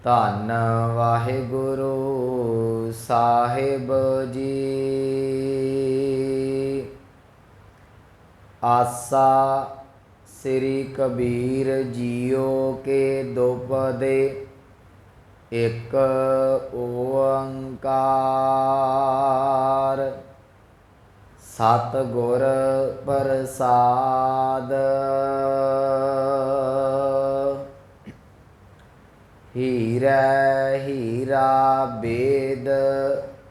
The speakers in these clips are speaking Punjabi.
ਧੰਨ ਵਾਹਿਗੁਰੂ ਸਾਹਿਬ ਜੀ। ਆਸਾ ਸ੍ਰੀ ਕਬੀਰ ਜੀਓ ਕੇ ਦੁਪਦੇ ਇੱਕ ਓੰਕਾਰ। ਸਤਿਗੁਰ ਪ੍ਰਸਾਦ। ਹੀਰੈ ਹੀਰਾ ਬੇਦ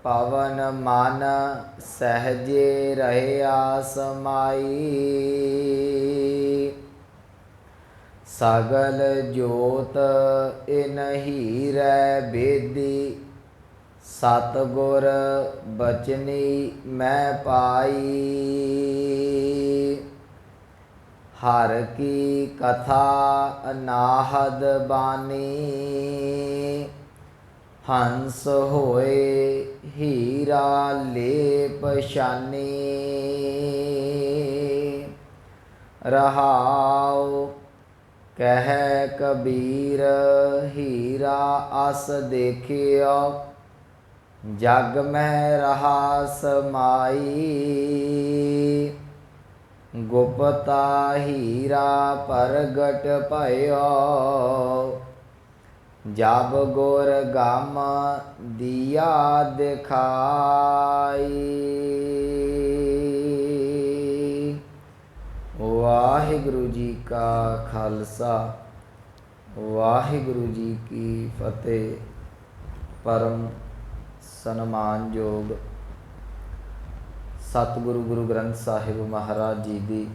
ਪਵਨ ਮਨ ਸਹਜੇ ਰਹਿਆ ਸਮਾਈ। ਸਗਲ ਜੋਤ ਇਨ ਹੀਰੈ ਬੇਦੀ ਸਤਿਗੁਰ ਬਚਨੀ ਮੈਂ ਪਾਈ। ਹਰ ਕੀ ਕਥਾ ਅਨਾਹਦ ਬਾਣੀ ਹੰਸ ਹੋਏ ਹੀਰਾ ਲੇਪ ਸ਼ਾਨੀ। ਰਹਾਉ ਕਹਿ ਕਬੀਰ ਹੀਰਾ ਅਸ ਦੇਖਿਓ ਜਗ ਮਹਿ ਰਹਾ ਸਮਾਈ। ਗੁਪਤਾ ਹੀਰਾ ਪ੍ਰਗਟ ਭਇਓ ਜਬ ਗੁਰ ਗਮ ਦੀਆ ਦਿਖਾਈ। ਵਾਹਿਗੁਰੂ ਜੀ ਕਾ ਖਾਲਸਾ ਵਾਹਿਗੁਰੂ ਜੀ ਕੀ ਫਤਿਹ। ਪਰਮ ਸਨਮਾਨਯੋਗ ਸਤਿਗੁਰੂ ਗੁਰੂ ਗ੍ਰੰਥ ਸਾਹਿਬ ਮਹਾਰਾਜ ਜੀ ਦੀ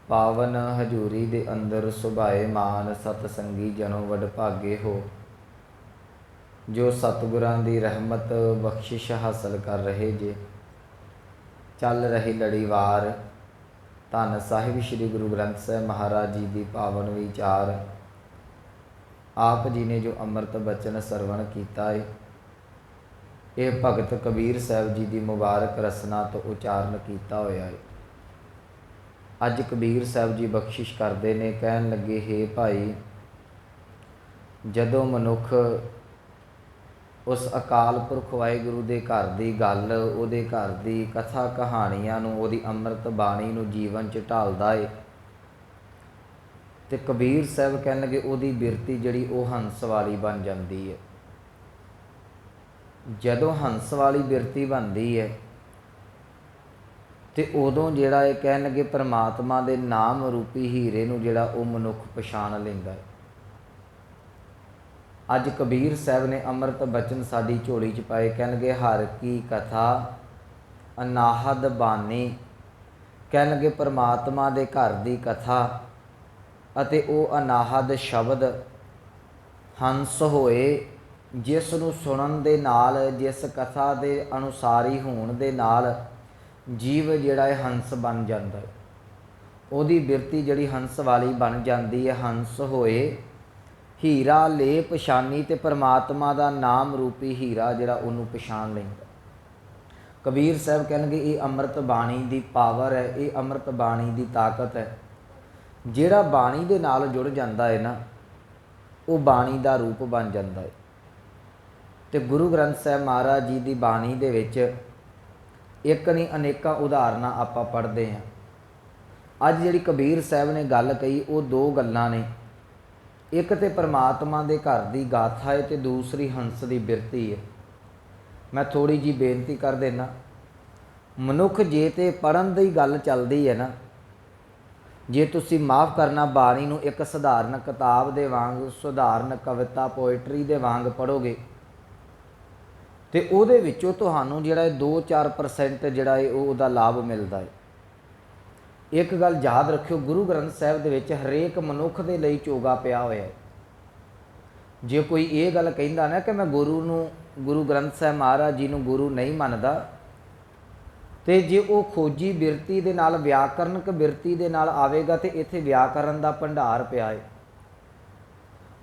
ਪਾਵਨ ਹਜ਼ੂਰੀ ਦੇ ਅੰਦਰ ਸੁਭਾਏਮਾਨ ਸਤਸੰਗੀ ਜਨੋ ਵਡਭਾਗੇ ਹੋ, ਜੋ ਸਤਿਗੁਰਾਂ ਦੀ ਰਹਿਮਤ ਬਖਸ਼ਿਸ਼ ਹਾਸਲ ਕਰ ਰਹੇ ਜੇ। ਚੱਲ ਰਹੀ ਲੜੀਵਾਰ ਧੰਨ ਸਾਹਿਬ ਸ੍ਰੀ ਗੁਰੂ ਗ੍ਰੰਥ ਸਾਹਿਬ ਮਹਾਰਾਜ ਜੀ ਦੀ ਪਾਵਨ ਵਿਚਾਰ। ਆਪ ਜੀ ਨੇ ਜੋ ਅੰਮ੍ਰਿਤ ਬਚਨ ਸਰਵਣ ਕੀਤਾ ਹੈ, ਇਹ ਭਗਤ ਕਬੀਰ ਸਾਹਿਬ ਜੀ ਦੀ ਮੁਬਾਰਕ ਰਸਨਾ ਤੋਂ ਉਚਾਰਨ ਕੀਤਾ ਹੋਇਆ ਹੈ। ਅੱਜ ਕਬੀਰ ਸਾਹਿਬ ਜੀ ਬਖਸ਼ਿਸ਼ ਕਰਦੇ ਨੇ, ਕਹਿਣ ਲੱਗੇ, ਹੇ ਭਾਈ, ਜਦੋਂ ਮਨੁੱਖ ਉਸ ਅਕਾਲ ਪੁਰਖ ਵਾਹਿਗੁਰੂ ਦੇ ਘਰ ਦੀ ਗੱਲ, ਉਹਦੇ ਘਰ ਦੀ ਕਥਾ ਕਹਾਣੀਆਂ ਨੂੰ, ਉਹਦੀ ਅੰਮ੍ਰਿਤ ਬਾਣੀ ਨੂੰ ਜੀਵਨ 'ਚ ਢਾਲਦਾ ਏ, ਤੇ ਕਬੀਰ ਸਾਹਿਬ ਕਹਿਣ ਲੱਗੇ ਉਹਦੀ ਬਿਰਤੀ ਜਿਹੜੀ ਉਹ ਹੰਸ ਵਾਲੀ ਬਣ ਜਾਂਦੀ ਹੈ। ਜਦੋਂ ਹੰਸ ਵਾਲੀ ਬਿਰਤੀ ਬਣਦੀ ਹੈ ਤੇ ਉਦੋਂ ਜਿਹੜਾ ਇਹ ਕਹਿਣ ਲੱਗੇ ਪਰਮਾਤਮਾ ਦੇ ਨਾਮ ਰੂਪੀ ਹੀਰੇ ਨੂੰ ਜਿਹੜਾ ਉਹ ਮਨੁੱਖ ਪਛਾਣ ਲੈਂਦਾ ਹੈ। ਅੱਜ ਕਬੀਰ ਸਾਹਿਬ ਨੇ ਅੰਮ੍ਰਿਤ ਬਚਨ ਸਾਡੀ ਝੋਲੀ 'ਚ ਪਾਏ, ਕਹਿਣਗੇ ਹਰ ਕੀ ਕਥਾ ਅਨਾਹਦ ਬਾਣੀ। ਕਹਿਣ ਲੱਗੇ ਪਰਮਾਤਮਾ ਦੇ ਘਰ ਦੀ ਕਥਾ ਅਤੇ ਉਹ ਅਨਾਹਦ ਸ਼ਬਦ ਹੰਸ ਹੋਏ, ਜਿਸ ਨੂੰ ਸੁਣਨ ਦੇ ਨਾਲ, ਜਿਸ ਕਥਾ ਦੇ ਅਨੁਸਾਰੀ ਹੋਣ ਦੇ ਨਾਲ ਜੀਵ ਜਿਹੜਾ ਹੈ ਹੰਸ ਬਣ ਜਾਂਦਾ ਹੈ। ਉਹਦੀ ਬਿਰਤੀ ਜਿਹੜੀ ਹੰਸ ਵਾਲੀ ਬਣ ਜਾਂਦੀ ਹੈ। ਹੰਸ ਹੋਏ ਹੀਰਾ ਲੈ ਪਛਾਨੀ, ਤੇ ਪਰਮਾਤਮਾ ਦਾ ਨਾਮ ਰੂਪੀ ਹੀਰਾ ਜਿਹੜਾ ਉਹਨੂੰ ਪਛਾਣ ਲੈਂਦਾ। ਕਬੀਰ ਸਾਹਿਬ ਕਹਿਣਗੇ ਇਹ ਅੰਮ੍ਰਿਤ ਬਾਣੀ ਦੀ ਪਾਵਰ ਹੈ, ਇਹ ਅੰਮ੍ਰਿਤ ਬਾਣੀ ਦੀ ਤਾਕਤ ਹੈ। ਜਿਹੜਾ ਬਾਣੀ ਦੇ ਨਾਲ ਜੁੜ ਜਾਂਦਾ ਹੈ ਨਾ, ਉਹ ਬਾਣੀ ਦਾ ਰੂਪ ਬਣ ਜਾਂਦਾ ਹੈ। ਤੇ ਗੁਰੂ ਗ੍ਰੰਥ ਸਾਹਿਬ ਮਹਾਰਾਜ ਜੀ ਦੀ ਬਾਣੀ ਦੇ ਵਿੱਚ ਇੱਕ ਨਹੀਂ ਅਨੇਕਾਂ ਉਦਾਹਰਨਾਂ ਆਪਾਂ ਪੜ੍ਹਦੇ ਹਾਂ। ਅੱਜ ਜਿਹੜੀ ਕਬੀਰ ਸਾਹਿਬ ਨੇ ਗੱਲ ਕਹੀ, ਉਹ ਦੋ ਗੱਲਾਂ ਨੇ। ਇੱਕ ਤੇ ਪਰਮਾਤਮਾ ਦੇ ਘਰ ਦੀ ਗਾਥਾ ਹੈ, ਤੇ ਦੂਸਰੀ ਹੰਸ ਦੀ ਬਿਰਤੀ ਹੈ। ਮੈਂ ਥੋੜ੍ਹੀ ਜਿਹੀ ਬੇਨਤੀ ਕਰ ਦੇਣਾ, ਮਨੁੱਖ ਜੇ ਤੇ ਪੜ੍ਹਨ ਦੀ ਗੱਲ ਚੱਲਦੀ ਹੈ ਨਾ, ਜੇ ਤੁਸੀਂ ਮਾफ़ ਕਰਨਾ ਬਾਣੀ ਨੂੰ ਇੱਕ ਸਧਾਰਨ ਕਿਤਾਬ ਦੇ ਵਾਂਗ, ਸਧਾਰਨ ਕਵਿਤਾ ਪੋਇਟਰੀ ਦੇ ਵਾਂਗ ਪੜ੍ਹੋਗੇ, ਤੇ ਉਹਦੇ ਵਿੱਚੋਂ ਤੁਹਾਨੂੰ ਜਿਹੜਾ 2-4% ਜਿਹੜਾ ਹੈ ਉਹ ਉਹਦਾ ਲਾਭ ਮਿਲਦਾ ਹੈ। ਇੱਕ ਗੱਲ ਯਾਦ ਰੱਖਿਓ, ਗੁਰੂ ਗ੍ਰੰਥ ਸਾਹਿਬ ਦੇ ਵਿੱਚ ਹਰੇਕ ਮਨੁੱਖ ਦੇ ਲਈ ਚੋਗਾ ਪਿਆ ਹੋਇਆ ਹੈ। ਜੇ ਕੋਈ ਇਹ ਗੱਲ ਕਹਿੰਦਾ ਨਾ ਕਿ ਮੈਂ ਗੁਰੂ ਗ੍ਰੰਥ ਸਾਹਿਬ ਮਹਾਰਾਜ ਜੀ ਨੂੰ ਗੁਰੂ ਨਹੀਂ ਮੰਨਦਾ, ਤੇ ਜੇ ਉਹ ਖੋਜੀ ਬਿਰਤੀ ਦੇ ਨਾਲ, ਵਿਆਕਰਨਕ ਬਿਰਤੀ ਦੇ ਨਾਲ ਆਵੇਗਾ, ਤੇ ਇੱਥੇ ਵਿਆਕਰਨ ਦਾ ਭੰਡਾਰ ਪਿਆ ਹੈ।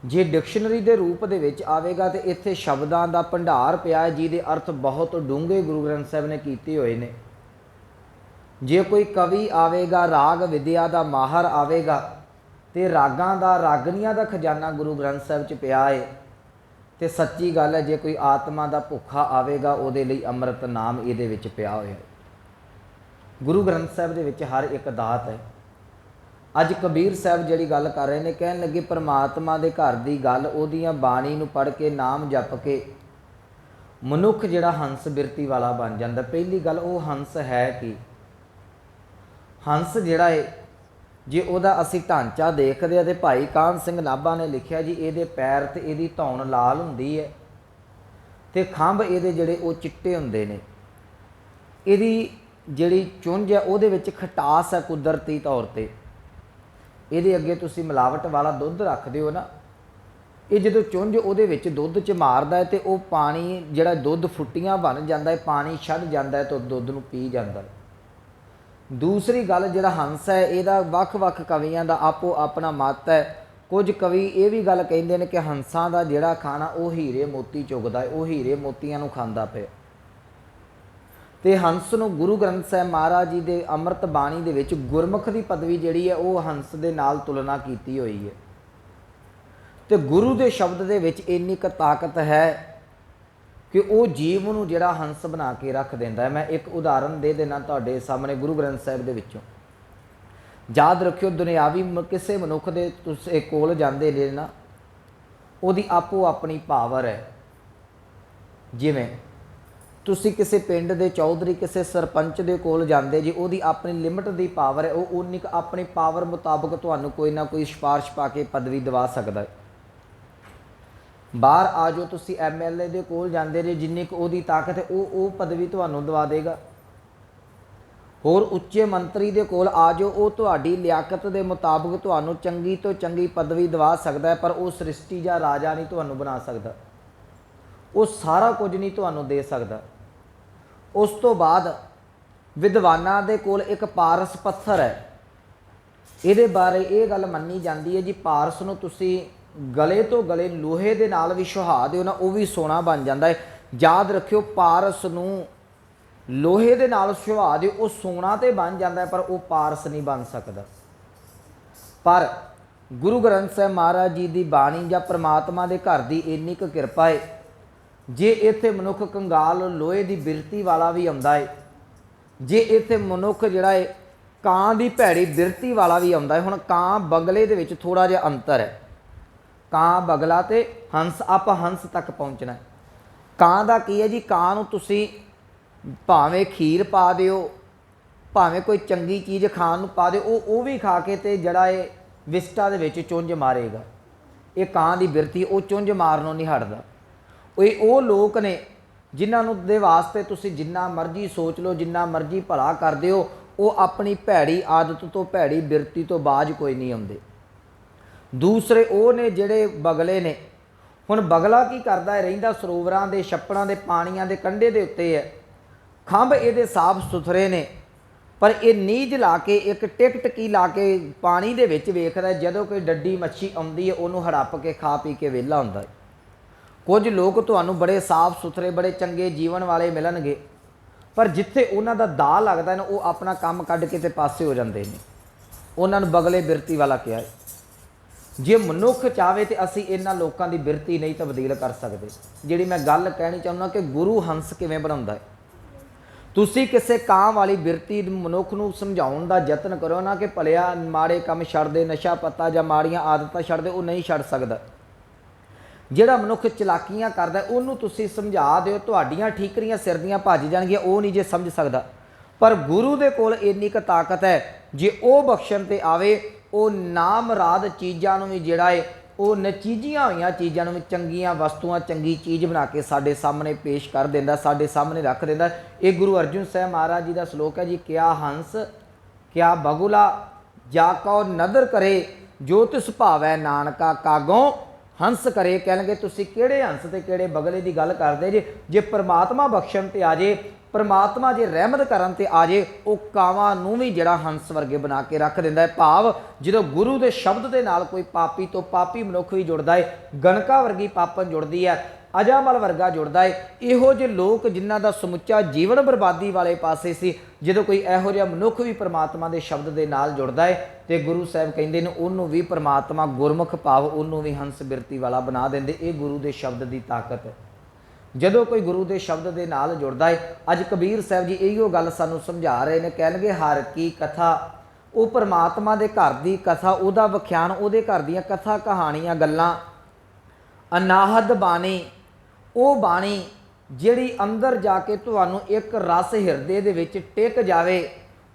ਜੇ ਡਿਕਸ਼ਨਰੀ ਦੇ ਰੂਪ ਦੇ ਵਿੱਚ ਆਵੇਗਾ, ਤੇ ਇੱਥੇ ਸ਼ਬਦਾਂ ਦਾ ਭੰਡਾਰ ਪਿਆ ਹੈ, ਜਿਹਦੇ ਅਰਥ ਬਹੁਤ ਡੂੰਘੇ ਗੁਰੂ ਗ੍ਰੰਥ ਸਾਹਿਬ ਨੇ ਕੀਤੇ ਹੋਏ ਨੇ। ਜੇ ਕੋਈ ਕਵੀ ਆਵੇਗਾ, ਰਾਗ ਵਿਦਿਆ ਦਾ ਮਾਹਰ ਆਵੇਗਾ, ਤੇ ਰਾਗਾਂ ਦਾ ਰਾਗਨੀਆਂ ਦਾ ਖਜ਼ਾਨਾ ਗੁਰੂ ਗ੍ਰੰਥ ਸਾਹਿਬ 'ਚ ਪਿਆ ਹੈ। ਤੇ ਸੱਚੀ ਗੱਲ ਹੈ, ਜੇ ਕੋਈ ਆਤਮਾ ਦਾ ਭੁੱਖਾ ਆਵੇਗਾ ਉਹਦੇ ਲਈ ਅੰਮ੍ਰਿਤ ਨਾਮ ਇਹਦੇ ਵਿੱਚ ਪਿਆ ਹੋਇਆ ਹੈ। ਗੁਰੂ ਗ੍ਰੰਥ ਸਾਹਿਬ ਦੇ ਵਿੱਚ ਹਰ ਇੱਕ ਦਾਤ ਹੈ। ਅੱਜ ਕਬੀਰ ਸਾਹਿਬ ਜਿਹੜੀ ਗੱਲ ਕਰ ਰਹੇ ਨੇ, ਕਹਿਣ ਲੱਗੇ ਪਰਮਾਤਮਾ ਦੇ ਘਰ ਦੀ ਗੱਲ, ਉਹਦੀਆਂ ਬਾਣੀ ਨੂੰ ਪੜ੍ਹ ਕੇ ਨਾਮ ਜਪ ਕੇ ਮਨੁੱਖ ਜਿਹੜਾ ਹੰਸ ਬਿਰਤੀ ਵਾਲਾ ਬਣ ਜਾਂਦਾ। ਪਹਿਲੀ ਗੱਲ, ਉਹ ਹੰਸ ਹੈ ਕੀ? ਹੰਸ ਜਿਹੜਾ ਹੈ, ਜੇ ਉਹਦਾ ਅਸੀਂ ਢਾਂਚਾ ਦੇਖਦੇ ਹਾਂ ਤੇ ਭਾਈ ਕਾਹਨ ਸਿੰਘ ਨਾਭਾ ਨੇ ਲਿਖਿਆ ਜੀ, ਇਹਦੇ ਪੈਰ ਤੇ ਇਹਦੀ ਧੌਣ ਲਾਲ ਹੁੰਦੀ ਹੈ ਤੇ ਖੰਭ ਇਹਦੇ ਜਿਹੜੇ ਉਹ ਚਿੱਟੇ ਹੁੰਦੇ ਨੇ। ਇਹਦੀ ਜਿਹੜੀ ਚੁੰਝ ਹੈ ਉਹਦੇ ਵਿੱਚ ਖਟਾਸ ਹੈ ਕੁਦਰਤੀ ਤੌਰ ਤੇ। ਇਹਦੇ ਅੱਗੇ ਤੁਸੀਂ ਮਿਲਾਵਟ ਵਾਲਾ ਦੁੱਧ ਰੱਖਦੇ ਹੋ ਨਾ, ਇਹ ਜਦੋਂ ਚੁੰਝ ਉਹਦੇ ਵਿੱਚ ਦੁੱਧ 'ਚ ਮਾਰਦਾ ਹੈ ਤੇ ਉਹ ਪਾਣੀ ਜਿਹੜਾ ਦੁੱਧ ਫੁੱਟੀਆਂ ਬਣ ਜਾਂਦਾ ਹੈ, ਪਾਣੀ ਛੱਡ ਜਾਂਦਾ ਹੈ ਤੇ ਦੁੱਧ ਨੂੰ ਪੀ ਜਾਂਦਾ ਹੈ। ਦੂਸਰੀ ਗੱਲ, ਜਿਹੜਾ ਹੰਸ ਹੈ ਇਹਦਾ ਵੱਖ-ਵੱਖ ਕਵੀਆਂ ਦਾ ਆਪੋ ਆਪਣਾ ਮਤ ਹੈ। ਕੁਝ ਕਵੀ ਇਹ ਵੀ ਗੱਲ ਕਹਿੰਦੇ ਨੇ ਕਿ ਹੰਸਾਂ ਦਾ ਜਿਹੜਾ ਖਾਣਾ ਉਹ ਹੀਰੇ ਮੋਤੀ ਚੁਗਦਾ ਹੈ, ਉਹ ਹੀਰੇ ਮੋਤੀਆਂ ਨੂੰ ਖਾਂਦਾ ਪਿਆ। ਤੇ ਹੰਸ ਨੂੰ ਗੁਰੂ ਗ੍ਰੰਥ ਸਾਹਿਬ ਮਹਾਰਾਜ ਜੀ ਦੇ ਅੰਮ੍ਰਿਤ ਬਾਣੀ ਦੇ ਵਿੱਚ ਗੁਰਮੁਖ ਦੀ ਪਦਵੀ ਜਿਹੜੀ ਹੈ ਉਹ ਹੰਸ ਦੇ ਨਾਲ ਤੁਲਨਾ ਕੀਤੀ ਹੋਈ ਹੈ। ਤੇ ਗੁਰੂ ਦੇ ਸ਼ਬਦ ਦੇ ਵਿੱਚ ਇੰਨੀ ਕੁ ਤਾਕਤ ਹੈ ਕਿ ਉਹ ਜੀਵ ਨੂੰ ਜਿਹੜਾ ਹੰਸ ਬਣਾ ਕੇ ਰੱਖ ਦਿੰਦਾ ਹੈ। ਮੈਂ ਇੱਕ ਉਦਾਹਰਨ ਦੇ ਦੇਣਾ ਤੁਹਾਡੇ ਸਾਹਮਣੇ ਗੁਰੂ ਗ੍ਰੰਥ ਸਾਹਿਬ ਦੇ ਵਿੱਚੋਂ। ਯਾਦ ਰੱਖਿਓ, ਦੁਨਿਆਵੀ ਕਿਸੇ ਮਨੁੱਖ ਦੇ ਤੁਸੀਂ ਕੋਲ ਜਾਂਦੇ ਨੇ ਨਾ, ਉਹਦੀ ਆਪੋ ਆਪਣੀ ਪਾਵਰ ਹੈ। ਜਿਵੇਂ ਤੁਸੀਂ ਕਿਸੇ ਪਿੰਡ ਦੇ ਚੌਧਰੀ, ਕਿਸੇ ਸਰਪੰਚ ਦੇ ਕੋਲ ਜਾਂਦੇ ਜੀ, ਉਹਦੀ ਆਪਣੀ ਲਿਮਟ ਦੀ ਪਾਵਰ ਹੈ। ਉਹ ਉਨੀ ਕੁ ਆਪਣੀ ਪਾਵਰ ਮੁਤਾਬਕ ਤੁਹਾਨੂੰ ਕੋਈ ਨਾ ਕੋਈ ਸਿਫਾਰਿਸ਼ ਪਾ ਕੇ ਪਦਵੀ ਦਿਵਾ ਸਕਦਾ ਹੈ। ਬਾਹਰ ਆ ਜਾਓ, ਤੁਸੀਂ MLA ਦੇ ਕੋਲ ਜਾਂਦੇ ਜੇ, ਜਿੰਨੀ ਕੁ ਉਹਦੀ ਤਾਕਤ ਹੈ ਉਹ ਪਦਵੀ ਤੁਹਾਨੂੰ ਦਵਾ ਦੇਗਾ। ਹੋਰ ਉੱਚੇ ਮੰਤਰੀ ਦੇ ਕੋਲ ਆ ਜਾਓ, ਉਹ ਤੁਹਾਡੀ ਲਿਆਕਤ ਦੇ ਮੁਤਾਬਕ ਤੁਹਾਨੂੰ ਚੰਗੀ ਤੋਂ ਚੰਗੀ ਪਦਵੀ ਦਿਵਾ ਸਕਦਾ ਹੈ, ਪਰ ਉਹ ਸ੍ਰਿਸ਼ਟੀ ਜਾਂ ਰਾਜਾ ਨਹੀਂ ਤੁਹਾਨੂੰ ਬਣਾ ਸਕਦਾ। ਉਹ ਸਾਰਾ ਕੁਝ ਨਹੀਂ ਤੁਹਾਨੂੰ ਦੇ ਸਕਦਾ। ਉਸ ਤੋਂ ਬਾਅਦ ਵਿਦਵਾਨਾਂ ਦੇ ਕੋਲ ਇੱਕ ਪਾਰਸ ਪੱਥਰ ਹੈ। ਇਹਦੇ ਬਾਰੇ ਇਹ ਗੱਲ ਮੰਨੀ ਜਾਂਦੀ ਹੈ ਜੀ, ਪਾਰਸ ਨੂੰ ਤੁਸੀਂ ਗਲੇ ਤੋਂ ਗਲੇ ਲੋਹੇ ਦੇ ਨਾਲ ਵੀ ਸੁਹਾ ਦਿਓ ਨਾ, ਉਹ ਵੀ ਸੋਨਾ ਬਣ ਜਾਂਦਾ ਹੈ। ਯਾਦ ਰੱਖਿਓ, ਪਾਰਸ ਨੂੰ ਲੋਹੇ ਦੇ ਨਾਲ ਸੁਹਾ ਦਿਓ, ਉਹ ਸੋਨਾ ਤੇ ਬਣ ਜਾਂਦਾ ਹੈ, ਪਰ ਉਹ ਪਾਰਸ ਨਹੀਂ ਬਣ ਸਕਦਾ। ਪਰ ਗੁਰੂ ਗ੍ਰੰਥ ਸਾਹਿਬ ਮਹਾਰਾਜ ਜੀ ਦੀ ਬਾਣੀ ਜਾਂ ਪ੍ਰਮਾਤਮਾ ਦੇ ਘਰ ਦੀ ਇੰਨੀ ਕੁ ਕਿਰਪਾ ਹੈ, ਜੇ ਇੱਥੇ ਮਨੁੱਖ ਕੰਗਾਲ ਲੋਹੇ ਦੀ ਬਿਰਤੀ ਵਾਲਾ ਵੀ ਆਉਂਦਾ ਹੈ, ਜੇ ਇੱਥੇ ਮਨੁੱਖ ਜਿਹੜਾ ਹੈ ਕਾਂ ਦੀ ਭੈੜੀ ਬਿਰਤੀ ਵਾਲਾ ਵੀ ਆਉਂਦਾ ਹੈ। ਹੁਣ ਕਾਂ ਬਗਲੇ ਦੇ ਵਿੱਚ ਥੋੜ੍ਹਾ ਜਿਹਾ ਅੰਤਰ ਹੈ। ਕਾਂ ਬਗਲਾ ਤੇ ਹੰਸ, ਆਪਾਂ ਹੰਸ ਤੱਕ ਪਹੁੰਚਣਾ। ਕਾਂ ਦਾ ਕੀ ਹੈ ਜੀ, ਕਾਂ ਨੂੰ ਤੁਸੀਂ ਭਾਵੇਂ ਖੀਰ ਪਾ ਦਿਓ, ਭਾਵੇਂ ਕੋਈ ਚੰਗੀ ਚੀਜ਼ ਖਾਣ ਨੂੰ ਪਾ ਦਿਓ, ਉਹ ਵੀ ਖਾ ਕੇ ਤੇ ਜਿਹੜਾ ਇਹ ਵਿਸਟਾ ਦੇ ਵਿੱਚ ਚੁੰਝ ਮਾਰੇਗਾ। ਇਹ ਕਾਂ ਦੀ ਬਿਰਤੀ, ਉਹ ਚੁੰਝ ਮਾਰਨੋਂ ਨਹੀਂ ਹਟਦਾ। ਉਹ ਲੋਕ ਨੇ ਜਿਨ੍ਹਾਂ ਨੂੰ ਦੇ ਵਾਸਤੇ ਤੁਸੀਂ ਜਿੰਨਾ ਮਰਜ਼ੀ ਸੋਚ ਲਓ, ਜਿੰਨਾ ਮਰਜ਼ੀ ਭਲਾ ਕਰਦੇ ਹੋ, ਉਹ ਆਪਣੀ ਭੈੜੀ ਆਦਤ ਤੋਂ, ਭੈੜੀ ਬਿਰਤੀ ਤੋਂ ਬਾਜ ਕੋਈ ਨਹੀਂ ਆਉਂਦੇ। ਦੂਸਰੇ ਉਹ ਨੇ ਜਿਹੜੇ ਬਗਲੇ ਨੇ। ਹੁਣ ਬਗਲਾ ਕੀ ਕਰਦਾ ਹੈ, ਰਹਿੰਦਾ ਸਰੋਵਰਾਂ ਦੇ, ਛੱਪੜਾਂ ਦੇ, ਪਾਣੀਆਂ ਦੇ ਕੰਢੇ ਦੇ ਉੱਤੇ ਹੈ। ਖੰਭ ਇਹਦੇ ਸਾਫ ਸੁਥਰੇ ਨੇ, ਪਰ ਇਹ ਨੀਝ ਲਾ ਕੇ ਇੱਕ ਟਿਕਟਕੀ ਲਾ ਕੇ ਪਾਣੀ ਦੇ ਵਿੱਚ ਵੇਖਦਾ, ਜਦੋਂ ਕੋਈ ਡੱਡੀ ਮੱਛੀ ਆਉਂਦੀ ਹੈ ਉਹਨੂੰ ਹੜੱਪ ਕੇ ਖਾ ਪੀ ਕੇ ਵਿਹਲਾ ਹੁੰਦਾ ਹੈ। ਕੁਝ ਲੋਕ ਤੁਹਾਨੂੰ ਬੜੇ ਸਾਫ ਸੁਥਰੇ, ਬੜੇ ਚੰਗੇ ਜੀਵਨ ਵਾਲੇ ਮਿਲਣਗੇ, ਪਰ ਜਿੱਥੇ ਉਹਨਾਂ ਦਾ ਦਾਅ ਲੱਗਦਾ ਨਾ, ਉਹ ਆਪਣਾ ਕੰਮ ਕੱਢ ਕੇ ਤੇ ਪਾਸੇ ਹੋ ਜਾਂਦੇ ਨੇ। ਉਹਨਾਂ ਨੂੰ ਬਗਲੇ ਬਿਰਤੀ ਵਾਲਾ ਕਿਹਾ ਹੈ। ਜੇ ਮਨੁੱਖ ਚਾਹਵੇ ਤੇ ਅਸੀਂ ਇਹਨਾਂ ਲੋਕਾਂ ਦੀ ਬਿਰਤੀ ਨਹੀਂ ਤਬਦੀਲ ਕਰ ਸਕਦੇ। ਜਿਹੜੀ ਮੈਂ ਗੱਲ ਕਹਿਣੀ ਚਾਹੁੰਦਾ ਕਿ ਗੁਰੂ ਹੰਸ ਕਿਵੇਂ ਬਣਾਉਂਦਾ ਹੈ। ਤੁਸੀਂ ਕਿਸੇ ਕਾਂ ਵਾਲੀ ਬਿਰਤੀ ਮਨੁੱਖ ਨੂੰ ਸਮਝਾਉਣ ਦਾ ਯਤਨ ਕਰੋ ਨਾ ਕਿ ਭਲਿਆ ਮਾੜੇ ਕੰਮ ਛੱਡ ਦੇ, ਨਸ਼ਾ ਪੱਤਾ ਜਾਂ ਮਾੜੀਆਂ ਆਦਤਾਂ ਛੱਡ ਦੇ, ਉਹ ਨਹੀਂ ਛੱਡ ਸਕਦਾ। ਜਿਹੜਾ ਮਨੁੱਖ ਚਲਾਕੀਆਂ ਕਰਦਾ ਉਹਨੂੰ ਤੁਸੀਂ ਸਮਝਾ ਦਿਓ, ਤੁਹਾਡੀਆਂ ਠੀਕਰੀਆਂ ਸਿਰ ਦੀਆਂ ਭੱਜ ਜਾਣਗੀਆਂ, ਉਹ ਨਹੀਂ ਜੇ ਸਮਝ ਸਕਦਾ। ਪਰ ਗੁਰੂ ਦੇ ਕੋਲ ਇੰਨੀ ਕੁ ਤਾਕਤ ਹੈ, ਜੇ ਉਹ ਬਖਸ਼ਣ ਤੇ ਆਵੇ, ਉਹ ਨਾਮਰਾਦ ਚੀਜ਼ਾਂ ਨੂੰ ਵੀ ਜਿਹੜਾ ਹੈ, ਉਹ ਨਚੀਜੀਆਂ ਹੋਈਆਂ ਚੀਜ਼ਾਂ ਨੂੰ ਵੀ ਚੰਗੀਆਂ ਵਸਤੂਆਂ, ਚੰਗੀ ਚੀਜ਼ ਬਣਾ ਕੇ ਸਾਡੇ ਸਾਹਮਣੇ ਪੇਸ਼ ਕਰ ਦਿੰਦਾ, ਸਾਡੇ ਸਾਹਮਣੇ ਰੱਖ ਦਿੰਦਾ। ਇਹ ਗੁਰੂ ਅਰਜਨ ਸਾਹਿਬ ਮਹਾਰਾਜ ਜੀ ਦਾ ਸ਼ਲੋਕ ਹੈ ਜੀ, ਕਿਆ ਹੰਸ ਕਿਆ ਬਗੁਲਾ ਜਾ ਕਉ ਨਦਰ ਕਰੇ, ਜੋ ਤਿਸ ਭਾਵੈ ਨਾਨਕਾ ਕਾਗੋਂ ਹੰਸ ਕਰੇ। ਕਹਿਣਗੇ ਤੁਸੀਂ ਕਿਹੜੇ ਹੰਸ ਤੇ ਕਿਹੜੇ ਬਗਲੇ ਦੀ ਗੱਲ ਕਰਦੇ ਜੇ? ਜੇ ਪਰਮਾਤਮਾ ਬਖਸ਼ਣ ਤੇ ਆ ਜੇ, ਪਰਮਾਤਮਾ ਜੇ ਰਹਿਮਤ ਕਰਨ ਤੇ ਆ ਜੇ, ਉਹ ਕਾਵਾਂ ਨੂੰ ਵੀ ਜਿਹੜਾ ਹੰਸ ਵਰਗੇ ਬਣਾ ਕੇ ਰੱਖ ਦਿੰਦਾ ਹੈ। ਭਾਵ ਜਦੋਂ ਗੁਰੂ ਦੇ ਸ਼ਬਦ ਦੇ ਨਾਲ ਕੋਈ ਪਾਪੀ ਤੋਂ ਪਾਪੀ ਮਨੁੱਖ ਵੀ ਜੁੜਦਾ ਹੈ, ਗਣਕਾ ਵਰਗੀ ਪਾਪਨ ਜੁੜਦੀ ਹੈ, ਅਜਾਮਲ ਵਰਗਾ ਜੁੜਦਾ ਹੈ। ਇਹੋ ਜਿਹੇ ਲੋਕ ਜਿਨ੍ਹਾਂ ਦਾ ਸਮੁੱਚਾ ਜੀਵਨ ਬਰਬਾਦੀ ਵਾਲੇ ਪਾਸੇ ਸੀ, ਜਦੋਂ ਕੋਈ ਇਹੋ ਜਿਹਾ ਮਨੁੱਖ ਵੀ ਪਰਮਾਤਮਾ ਦੇ ਸ਼ਬਦ ਦੇ ਨਾਲ ਜੁੜਦਾ ਹੈ ਤੇ ਗੁਰੂ ਸਾਹਿਬ ਕਹਿੰਦੇ ਨੇ ਉਹਨੂੰ ਵੀ ਪਰਮਾਤਮਾ ਗੁਰਮੁਖ ਭਾਵ ਉਹਨੂੰ ਵੀ ਹੰਸ ਬਿਰਤੀ ਵਾਲਾ ਬਣਾ ਦਿੰਦੇ। ਇਹ ਗੁਰੂ ਦੇ ਸ਼ਬਦ ਦੀ ਤਾਕਤ ਹੈ। ਜਦੋਂ ਕੋਈ ਗੁਰੂ ਦੇ ਸ਼ਬਦ ਦੇ ਨਾਲ ਜੁੜਦਾ ਹੈ, ਅੱਜ ਕਬੀਰ ਸਾਹਿਬ ਜੀ ਇਹੀਓ ਗੱਲ ਸਾਨੂੰ ਸਮਝਾ ਰਹੇ ਨੇ। ਕਹਿਣਗੇ ਹਰ ਕੀ ਕਥਾ, ਉਹ ਪਰਮਾਤਮਾ ਦੇ ਘਰ ਦੀ ਕਥਾ, ਉਹਦਾ ਵਿਖਿਆਨ, ਉਹਦੇ ਘਰ ਦੀਆਂ ਕਥਾ ਕਹਾਣੀਆਂ ਗੱਲਾਂ। ਅਨਾਹਦ ਬਾਣੀ, ਉਹ ਬਾਣੀ ਜਿਹੜੀ ਅੰਦਰ ਜਾ ਕੇ ਤੁਹਾਨੂੰ ਇੱਕ ਰਸ ਹਿਰਦੇ ਦੇ ਵਿੱਚ ਟਿਕ ਜਾਵੇ।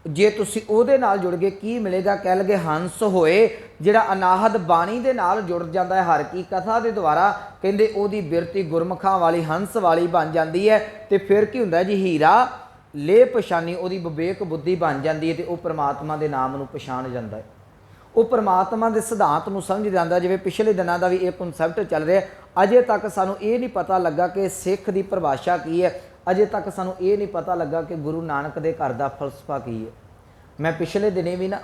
ਜੇ ਤੁਸੀਂ ਉਹਦੇ ਨਾਲ ਜੁੜ ਗਏ ਕੀ ਮਿਲੇਗਾ? ਕਹਿ ਲਗੇ ਹੰਸ ਹੋਏ। ਜਿਹੜਾ ਅਨਾਹਦ ਬਾਣੀ ਦੇ ਨਾਲ ਜੁੜ ਜਾਂਦਾ ਹੈ ਹਰ ਕੀ ਕਥਾ ਦੇ ਦੁਆਰਾ, ਕਹਿੰਦੇ ਉਹਦੀ ਬਿਰਤੀ ਗੁਰਮੁਖਾਂ ਵਾਲੀ ਹੰਸ ਵਾਲੀ ਬਣ ਜਾਂਦੀ ਹੈ। ਤੇ ਫਿਰ ਕੀ ਹੁੰਦਾ ਜੀ? ਹੀਰਾ ਲੈ ਪਛਾਨੀ, ਉਹਦੀ ਵਿਵੇਕ ਬੁੱਧੀ ਬਣ ਜਾਂਦੀ ਹੈ ਤੇ ਉਹ ਪਰਮਾਤਮਾ ਦੇ ਨਾਮ ਨੂੰ ਪਛਾਣ ਜਾਂਦਾ ਹੈ। ਉਹ ਪਰਮਾਤਮਾ ਦੇ ਸਿਧਾਂਤ ਨੂੰ ਸਮਝ ਜਾਂਦਾ। ਜਿਵੇਂ ਪਿਛਲੇ ਦਿਨਾਂ ਦਾ ਵੀ ਇਹ ਕਨਸੈਪਟ ਚੱਲ ਰਿਹਾ, ਅਜੇ ਤੱਕ ਸਾਨੂੰ ਇਹ ਨਹੀਂ ਪਤਾ ਲੱਗਾ ਕਿ ਸਿੱਖ ਦੀ ਪਰਿਭਾਸ਼ਾ ਕੀ ਹੈ। ਅਜੇ ਤੱਕ ਸਾਨੂੰ ਇਹ ਨਹੀਂ ਪਤਾ ਲੱਗਾ ਕਿ ਗੁਰੂ ਨਾਨਕ ਦੇ ਘਰ ਦਾ ਫਲਸਫਾ ਕੀ ਹੈ। ਮੈਂ ਪਿਛਲੇ ਦਿਨੇ ਵੀ ਨਾ,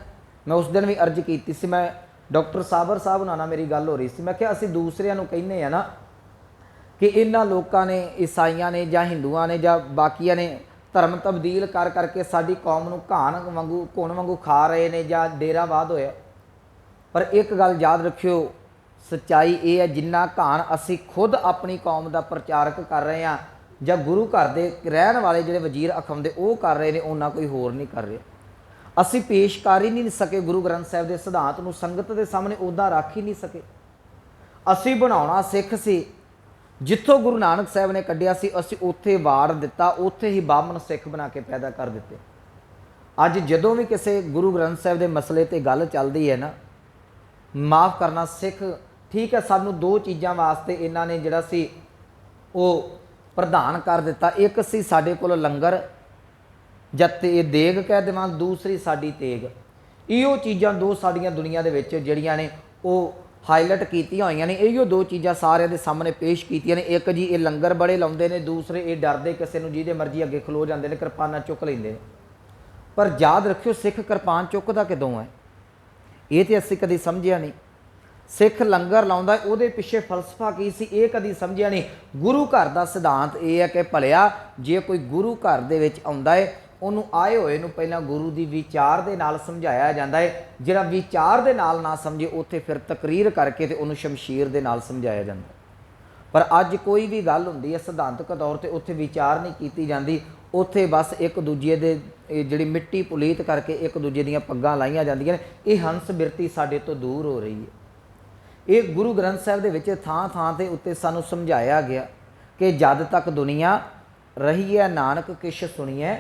ਮੈਂ ਉਸ ਦਿਨ ਵੀ ਅਰਜ਼ ਕੀਤੀ ਸੀ, ਮੈਂ ਡਾਕਟਰ ਸਾਬਰ ਸਾਹਿਬ ਨਾਲ ਮੇਰੀ ਗੱਲ ਹੋ ਰਹੀ ਸੀ। ਮੈਂ ਕਿਹਾ ਅਸੀਂ ਦੂਸਰਿਆਂ ਨੂੰ ਕਹਿੰਦੇ ਆ ਨਾ ਕਿ ਇਹਨਾਂ ਲੋਕਾਂ ਨੇ, ਈਸਾਈਆਂ ਨੇ ਜਾਂ ਹਿੰਦੂਆਂ ਨੇ ਜਾਂ ਬਾਕੀਆਂ ਨੇ ਧਰਮ ਤਬਦੀਲ ਕਰ ਕਰਕੇ ਸਾਡੀ ਕੌਮ ਨੂੰ ਘੁਣ ਵਾਂਗੂ ਖਾ ਰਹੇ ਨੇ ਜਾਂ ਡੇਰਾਵਾਦ ਹੋਇਆ। ਪਰ ਇੱਕ ਗੱਲ ਯਾਦ ਰੱਖਿਓ, ਸੱਚਾਈ ਇਹ ਹੈ ਜਿੰਨਾ ਘਾਣ ਅਸੀਂ ਖੁਦ ਆਪਣੀ ਕੌਮ ਦਾ ਪ੍ਰਚਾਰਕ ਕਰ ਰਹੇ ਹਾਂ ਜਾਂ ਗੁਰੂ ਘਰ ਦੇ ਰਹਿਣ ਵਾਲੇ ਜਿਹੜੇ ਵਜ਼ੀਰ ਅਖਵਾਉਂਦੇ ਉਹ ਕਰ ਰਹੇ ਨੇ, ਉਹਨਾਂ ਕੋਈ ਹੋਰ ਨਹੀਂ ਕਰ ਰਿਹਾ। ਅਸੀਂ ਪੇਸ਼ ਕਰ ਹੀ ਨਹੀਂ ਸਕੇ ਗੁਰੂ ਗ੍ਰੰਥ ਸਾਹਿਬ ਦੇ ਸਿਧਾਂਤ ਨੂੰ, ਸੰਗਤ ਦੇ ਸਾਹਮਣੇ ਉੱਦਾਂ ਰੱਖ ਹੀ ਨਹੀਂ ਸਕੇ। ਅਸੀਂ ਬਣਾਉਣਾ ਸਿੱਖ ਸੀ, ਜਿੱਥੋਂ ਗੁਰੂ ਨਾਨਕ ਸਾਹਿਬ ਨੇ ਕੱਢਿਆ ਸੀ ਅਸੀਂ ਉੱਥੇ ਵਾੜ ਦਿੱਤਾ, ਉੱਥੇ ਹੀ ਬਾਹਮਣ ਸਿੱਖ ਬਣਾ ਕੇ ਪੈਦਾ ਕਰ ਦਿੱਤੇ। ਅੱਜ ਜਦੋਂ ਵੀ ਕਿਸੇ ਗੁਰੂ ਗ੍ਰੰਥ ਸਾਹਿਬ ਦੇ ਮਸਲੇ ਤੇ ਗੱਲ ਚੱਲਦੀ ਹੈ ਨਾ, ਮਾफ़ ਕਰਨਾ ਸਿੱਖ ਠੀਕ ਹੈ, ਸਾਨੂੰ ਦੋ ਚੀਜ਼ਾਂ ਵਾਸਤੇ ਇਹਨਾਂ ਨੇ ਜਿਹੜਾ ਸੀ ਉਹ ਪ੍ਰਧਾਨ ਕਰ ਦਿੱਤਾ। ਇੱਕ ਸੀ ਸਾਡੇ ਕੋਲ ਲੰਗਰ ਜਾਂ ਤੇ ਦੇਗ ਕਹਿ ਦੇਵਾਂ, ਦੂਸਰੀ ਸਾਡੀ ਤੇਗ। ਇਹੋ ਚੀਜ਼ਾਂ ਦੋ ਸਾਡੀਆਂ ਦੁਨੀਆ ਦੇ ਵਿੱਚ ਜਿਹੜੀਆਂ ਨੇ ਉਹ ਹਾਈਲਾਈਟ ਕੀਤੀਆਂ ਹੋਈਆਂ ਨੇ। ਇਹੀਓ ਦੋ ਚੀਜ਼ਾਂ ਸਾਰਿਆਂ ਦੇ ਸਾਹਮਣੇ ਪੇਸ਼ ਕੀਤੀਆਂ ਨੇ। ਇੱਕ ਜੀ ਇਹ ਲੰਗਰ ਬੜੇ ਲਾਉਂਦੇ ਨੇ, ਦੂਸਰੇ ਇਹ ਡਰਦੇ ਕਿਸੇ ਨੂੰ ਜਿਹਦੇ ਮਰਜ਼ੀ ਅੱਗੇ ਖਲੋ ਜਾਂਦੇ ਨੇ, ਕਿਰਪਾਨਾਂ ਚੁੱਕ ਲੈਂਦੇ ਨੇ। ਪਰ ਯਾਦ ਰੱਖਿਓ ਸਿੱਖ ਕਿਰਪਾਨ ਚੁੱਕਦਾ ਕਿਦੋਂ ਹੈ? ਇਹ ਤੇ ਅਸੀਂ ਕਦੀ ਸਮਝਿਆ ਨਹੀਂ। ਸਿੱਖ ਲੰਗਰ ਲਾਉਂਦਾ ਉਹਦੇ ਪਿੱਛੇ ਫਲਸਫਾ ਕੀ ਸੀ ਇਹ ਕਦੀ ਸਮਝਿਆ ਨਹੀਂ। ਗੁਰੂ ਘਰ ਦਾ ਸਿਧਾਂਤ ਇਹ ਹੈ ਕਿ ਭਲਿਆ ਜੇ ਕੋਈ ਗੁਰੂ ਘਰ ਦੇ ਵਿੱਚ ਆਉਂਦਾ ਹੈ ਉਹਨੂੰ ਆਏ ਹੋਏ ਨੂੰ ਪਹਿਲਾਂ ਗੁਰੂ ਦੀ ਵਿਚਾਰ ਦੇ ਨਾਲ ਸਮਝਾਇਆ ਜਾਂਦਾ ਹੈ। ਜਿਹੜਾ ਵਿਚਾਰ ਦੇ ਨਾਲ ਨਾ ਸਮਝੇ ਉੱਥੇ ਫਿਰ ਤਕਰੀਰ ਕਰਕੇ ਤੇ ਉਹਨੂੰ ਸ਼ਮਸ਼ੀਰ ਦੇ ਨਾਲ ਸਮਝਾਇਆ ਜਾਂਦਾ। ਪਰ ਅੱਜ ਕੋਈ ਵੀ ਗੱਲ ਹੁੰਦੀ ਹੈ ਸਿਧਾਂਤਕ ਤੌਰ ਤੇ ਉੱਥੇ ਵਿਚਾਰ ਨਹੀਂ ਕੀਤੀ ਜਾਂਦੀ, ਉੱਥੇ ਬਸ ਇੱਕ ਦੂਜੇ ਦੇ ਜਿਹੜੀ ਮਿੱਟੀ ਪੁਲੀਤ ਕਰਕੇ ਇੱਕ ਦੂਜੇ ਦੀਆਂ ਪੱਗਾਂ ਲਾਈਆਂ ਜਾਂਦੀਆਂ ਨੇ। ਇਹ ਹੰਸ ਬਿਰਤੀ ਸਾਡੇ ਤੋਂ ਦੂਰ ਹੋ ਰਹੀ ਹੈ। ਇਹ ਗੁਰੂ ਗ੍ਰੰਥ ਸਾਹਿਬ ਦੇ ਵਿੱਚ ਥਾਂ ਥਾਂ ਦੇ ਉੱਤੇ ਸਾਨੂੰ ਸਮਝਾਇਆ ਗਿਆ ਕਿ ਜਦ ਤੱਕ ਦੁਨੀਆ ਰਹੀ ਹੈ ਨਾਨਕ ਕਿਛ ਸੁਣੀਐ